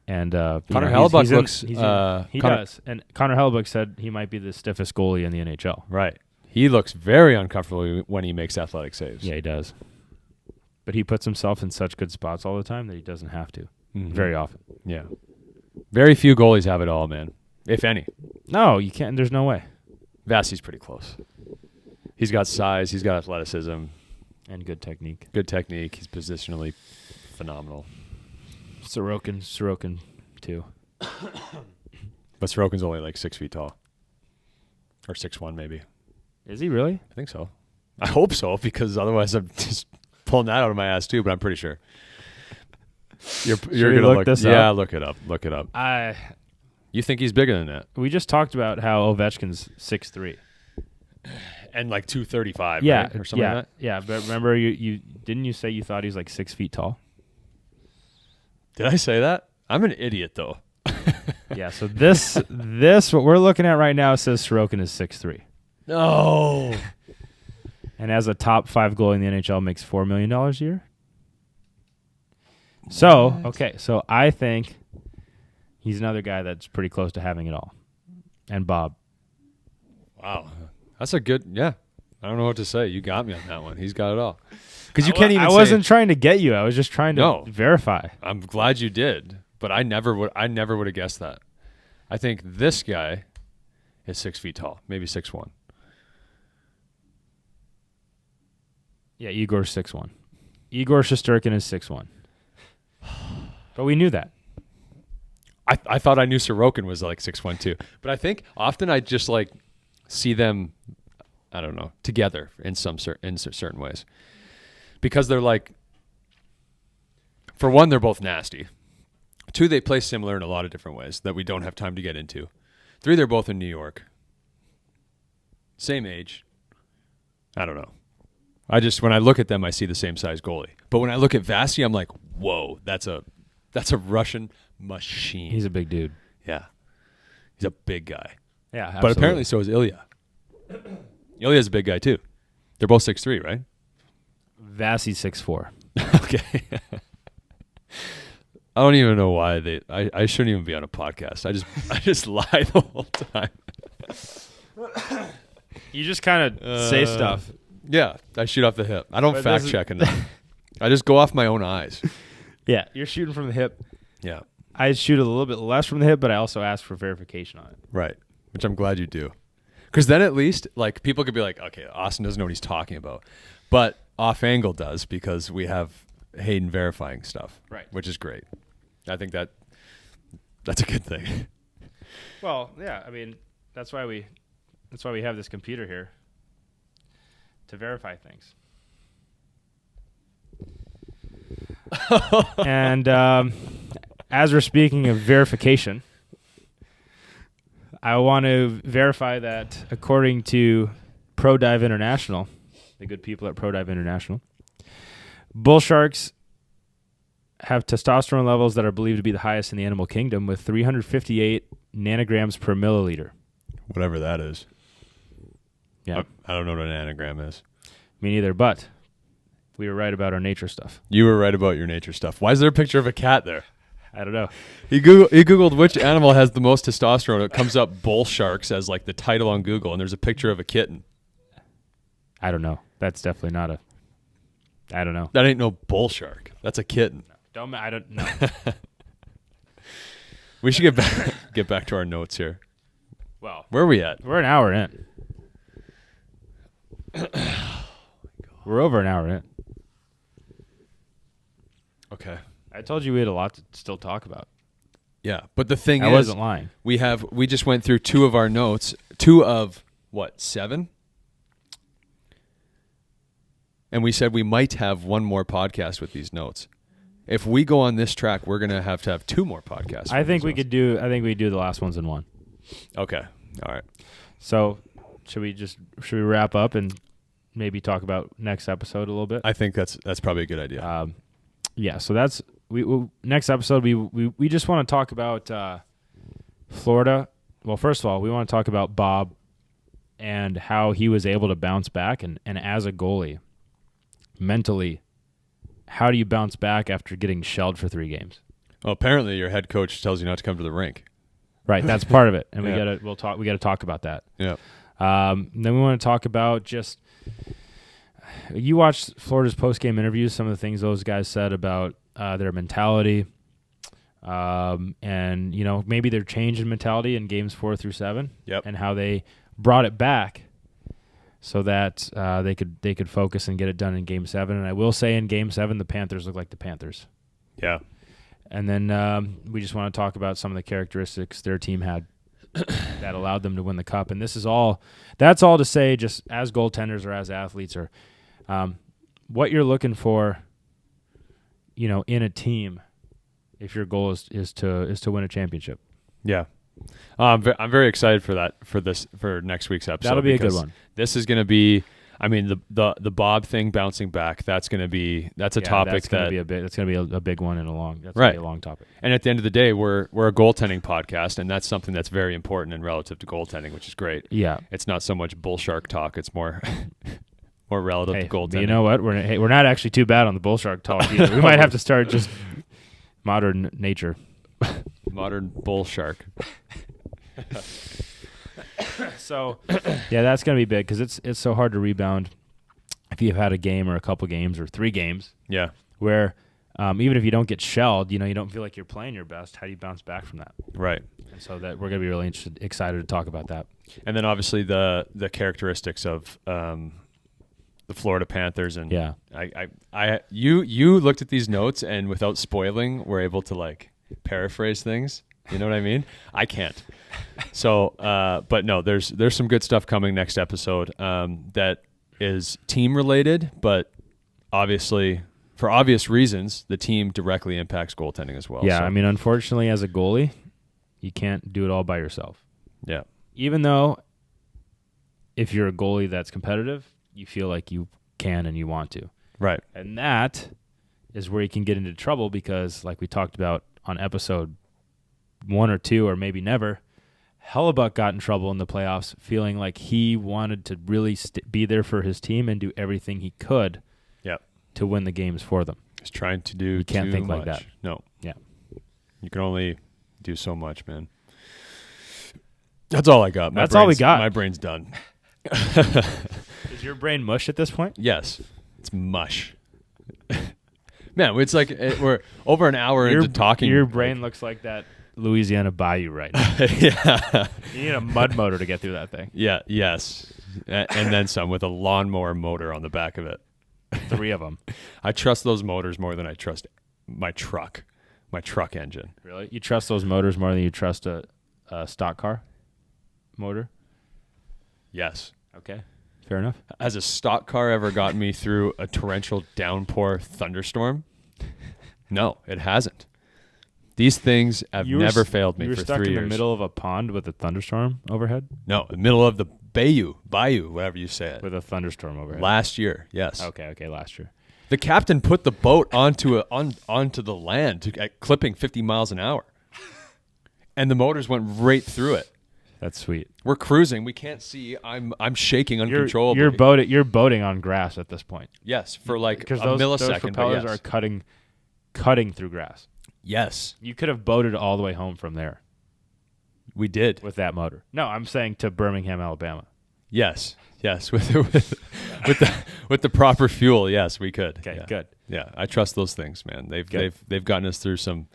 Speaker 1: And
Speaker 2: Connor Hellebuyck looks.
Speaker 1: He does. And Connor Hellebuyck said he might be the stiffest goalie in the NHL.
Speaker 2: Right. He looks very uncomfortable when he makes athletic saves.
Speaker 1: Yeah, he does. But he puts himself in such good spots all the time that he doesn't have to. Mm-hmm. Very often.
Speaker 2: Yeah. Very few goalies have it all, man. If any.
Speaker 1: No, you can't. There's no way.
Speaker 2: Vasi's pretty close. He's got size. He's got athleticism.
Speaker 1: And good technique.
Speaker 2: He's positionally phenomenal.
Speaker 1: Sorokin too.
Speaker 2: But Sorokin's only like 6 feet tall. Or 6'1" maybe.
Speaker 1: Is he really?
Speaker 2: I think so. I hope so, because otherwise I'm just pulling that out of my ass too, but I'm pretty sure. You're gonna look this up? Yeah, look it up. You think he's bigger than that?
Speaker 1: We just talked about how Ovechkin's 6'3".
Speaker 2: And like 235,
Speaker 1: yeah,
Speaker 2: right? Or something like that?
Speaker 1: Yeah, but remember you didn't you say you thought he was like 6 feet tall?
Speaker 2: Did I say that? I'm an idiot though.
Speaker 1: Yeah, so this what we're looking at right now says Sorokin is 6'3".
Speaker 2: No.
Speaker 1: And as a top 5 goalie in the NHL makes $4 million a year. So, okay, so I think he's another guy that's pretty close to having it all. And Bob.
Speaker 2: Wow. That's a good, yeah. I don't know what to say. You got me on that one. He's got it all. Because you can't even say.
Speaker 1: I wasn't trying to get you. I was just trying to verify.
Speaker 2: I'm glad you did, but I never would have guessed that. I think this guy is 6 feet tall, maybe 6'1".
Speaker 1: Yeah, Igor's 6'1". Igor Shesterkin is 6'1". But we knew that.
Speaker 2: I thought I knew Sorokin was like 6'1" too. But I think often I just like see them, I don't know, together in certain ways. Because they're like, for one, they're both nasty. 2, they play similar in a lot of different ways that we don't have time to get into. 3, they're both in New York. Same age. I don't know. When I look at them, I see the same size goalie. But when I look at Vasi, I'm like, whoa, that's a Russian machine.
Speaker 1: He's a big dude.
Speaker 2: Yeah. He's a big guy.
Speaker 1: Yeah, absolutely.
Speaker 2: But apparently so is Ilya. Ilya's a big guy too. They're both 6'3", right?
Speaker 1: Vassy 6'4".
Speaker 2: Okay. I don't even know why I shouldn't even be on a podcast. I just lie the whole time.
Speaker 1: You just kind of say stuff.
Speaker 2: Yeah, I shoot off the hip. I don't fact check enough. I just go off my own eyes.
Speaker 1: Yeah, you're shooting from the hip.
Speaker 2: Yeah.
Speaker 1: I shoot a little bit less from the hip, but I also ask for verification on it.
Speaker 2: Right, which I'm glad you do. Because then at least, like, people could be like, okay, Austin doesn't know what he's talking about. But Off Angle does, because we have Hayden verifying stuff.
Speaker 1: Right.
Speaker 2: Which is great. I think that's a good thing.
Speaker 1: Well, yeah, I mean, that's why we have this computer here to verify things. And as we're speaking of verification, I want to verify that according to Pro Dive International, the good people at Pro Dive International, bull sharks have testosterone levels that are believed to be the highest in the animal kingdom, with 358 nanograms per milliliter.
Speaker 2: Whatever that is.
Speaker 1: Yeah.
Speaker 2: I don't know what an anagram is.
Speaker 1: Me neither, but we were right about our nature stuff.
Speaker 2: You were right about your nature stuff. Why is there a picture of a cat there?
Speaker 1: I don't know.
Speaker 2: He Googled which animal has the most testosterone. It comes up bull sharks as like the title on Google, and there's a picture of a kitten.
Speaker 1: I don't know. That's definitely not a... I don't know.
Speaker 2: That ain't no bull shark. That's a kitten.
Speaker 1: I don't know.
Speaker 2: We should get back to our notes here.
Speaker 1: Well,
Speaker 2: where are we at?
Speaker 1: We're an hour in. We're over an hour in.
Speaker 2: Okay.
Speaker 1: I told you we had a lot to still talk about.
Speaker 2: Yeah, but the thing
Speaker 1: is, I wasn't lying.
Speaker 2: We just went through 2 of our notes. 2 of what, 7? And we said we might have 1 more podcast with these notes. If we go on this track, we're gonna have to have 2 more podcasts.
Speaker 1: I think we do the last ones in one.
Speaker 2: Okay. All right.
Speaker 1: So should we wrap up and maybe talk about next episode a little bit?
Speaker 2: I think that's probably a good idea.
Speaker 1: Yeah. So that's next episode. We just want to talk about Florida. Well, first of all, we want to talk about Bob and how he was able to bounce back, and as a goalie, mentally, how do you bounce back after getting shelled for 3 games?
Speaker 2: Well, apparently your head coach tells you not to come to the rink.
Speaker 1: Right, that's part of it, and
Speaker 2: Yeah.
Speaker 1: we got to talk about that.
Speaker 2: Yeah.
Speaker 1: Then we want to talk about just you watched Florida's post-game interviews, some of the things those guys said about their mentality, and maybe their change in mentality in games 4 through 7,
Speaker 2: Yep.
Speaker 1: and how they brought it back so that they could focus and get it done in Game 7. And I will say, in Game 7, the Panthers look like the Panthers.
Speaker 2: Yeah.
Speaker 1: And then we just want to talk about some of the characteristics their team had that allowed them to win the cup. And that's all to say, just as goaltenders or as athletes, or what you're looking for, in a team, if your goal is to win a championship.
Speaker 2: Yeah. I'm very excited for next week's episode.
Speaker 1: That'll be a good one.
Speaker 2: This is going to be, I mean, the Bob thing bouncing back. That's a topic that's
Speaker 1: going to be a big one that's
Speaker 2: right.
Speaker 1: Going to be a long topic.
Speaker 2: And at the end of the day, we're a goaltending podcast, and that's something that's very important and relative to goaltending, which is great.
Speaker 1: Yeah,
Speaker 2: it's not so much bull shark talk; it's more relative to goaltending.
Speaker 1: You know what? We're not actually too bad on the bull shark talk either. We might have to start just modern nature,
Speaker 2: modern bull shark.
Speaker 1: So, yeah, that's going to be big because it's so hard to rebound if you've had a game or a couple games or 3 games.
Speaker 2: Yeah.
Speaker 1: Where even if you don't get shelled, you don't feel like you're playing your best. How do you bounce back from that?
Speaker 2: Right.
Speaker 1: And so that we're going to be really excited to talk about that.
Speaker 2: And then obviously the characteristics of the Florida Panthers, and
Speaker 1: yeah,
Speaker 2: you looked at these notes and without spoiling, were able to paraphrase things. You know what I mean? I can't. So, but no, there's some good stuff coming next episode that is team related, but obviously, for obvious reasons, the team directly impacts goaltending as well.
Speaker 1: Yeah,
Speaker 2: so.
Speaker 1: I mean, unfortunately, as a goalie, you can't do it all by yourself.
Speaker 2: Yeah.
Speaker 1: Even though if you're a goalie that's competitive, you feel like you can and you want to.
Speaker 2: Right.
Speaker 1: And that is where you can get into trouble because, like we talked about on episode 1 or 2 or maybe never, Hellebuck got in trouble in the playoffs feeling like he wanted to really be there for his team and do everything he could
Speaker 2: Yep.
Speaker 1: to win the games for them.
Speaker 2: He's trying to do
Speaker 1: You can't
Speaker 2: too
Speaker 1: think
Speaker 2: much.
Speaker 1: like that.
Speaker 2: No.
Speaker 1: Yeah.
Speaker 2: You can only do so much, man. That's all I got.
Speaker 1: That's all we got.
Speaker 2: My brain's done.
Speaker 1: Is your brain mush at this point?
Speaker 2: Yes. It's mush. Man, it's like we're over an hour into talking.
Speaker 1: Your brain looks like that Louisiana Bayou right now.
Speaker 2: Yeah.
Speaker 1: You need a mud motor to get through that thing.
Speaker 2: Yeah, yes. And then some with a lawnmower motor on the back of it.
Speaker 1: 3 of them.
Speaker 2: I trust those motors more than I trust my truck engine.
Speaker 1: Really? You trust those motors more than you trust a stock car motor?
Speaker 2: Yes.
Speaker 1: Okay. Fair enough.
Speaker 2: Has a stock car ever got me through a torrential downpour thunderstorm? No, it hasn't. These things have never failed me for 3 years.
Speaker 1: You were stuck in the middle of a pond with a thunderstorm overhead?
Speaker 2: No, in the middle of the bayou, whatever you say it.
Speaker 1: With a thunderstorm overhead.
Speaker 2: Last year, yes.
Speaker 1: Okay, last year.
Speaker 2: The captain put the boat onto the land at clipping 50 miles an hour. And the motors went right through it.
Speaker 1: That's sweet.
Speaker 2: We're cruising. We can't see. I'm shaking uncontrollably.
Speaker 1: You're boating on grass at this point.
Speaker 2: Yes, for like a
Speaker 1: those
Speaker 2: millisecond.
Speaker 1: Those propellers are cutting through grass.
Speaker 2: Yes.
Speaker 1: You could have boated all the way home from there.
Speaker 2: We did.
Speaker 1: With that motor. No, I'm saying to Birmingham, Alabama.
Speaker 2: Yes. With the proper fuel, yes, we could.
Speaker 1: Okay,
Speaker 2: yeah.
Speaker 1: Good.
Speaker 2: Yeah, I trust those things, man. They've gotten us through some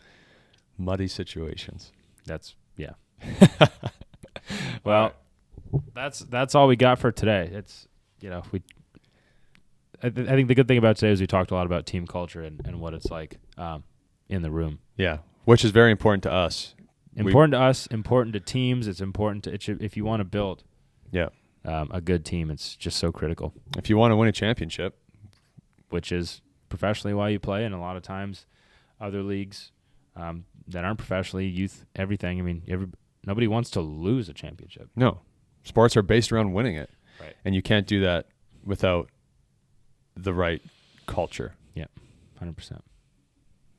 Speaker 2: muddy situations.
Speaker 1: Yeah. Well, that's all we got for today. It's I think the good thing about today is we talked a lot about team culture and what it's like in the room.
Speaker 2: Yeah, which is very important to us.
Speaker 1: Important to us, important to teams. It's important to if you want to build a good team, it's just so critical.
Speaker 2: If you want to win a championship,
Speaker 1: which is professionally why you play, and a lot of times other leagues that aren't professionally, youth, everything. I mean, nobody wants to lose a championship.
Speaker 2: No. Sports are based around winning it.
Speaker 1: Right.
Speaker 2: And you can't do that without the right culture.
Speaker 1: Yeah, 100%.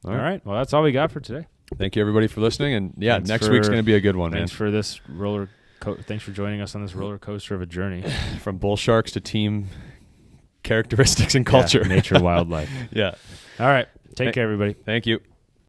Speaker 1: All
Speaker 2: right.
Speaker 1: right. Well, that's all we got for today.
Speaker 2: Thank you, everybody, for listening. And, next week's going to be a good one, man.
Speaker 1: Thanks for this thanks for joining us on this roller coaster of a journey.
Speaker 2: From bull sharks to team characteristics and culture.
Speaker 1: Yeah, nature, wildlife.
Speaker 2: Yeah.
Speaker 1: All right. Take care, everybody.
Speaker 2: Thank you.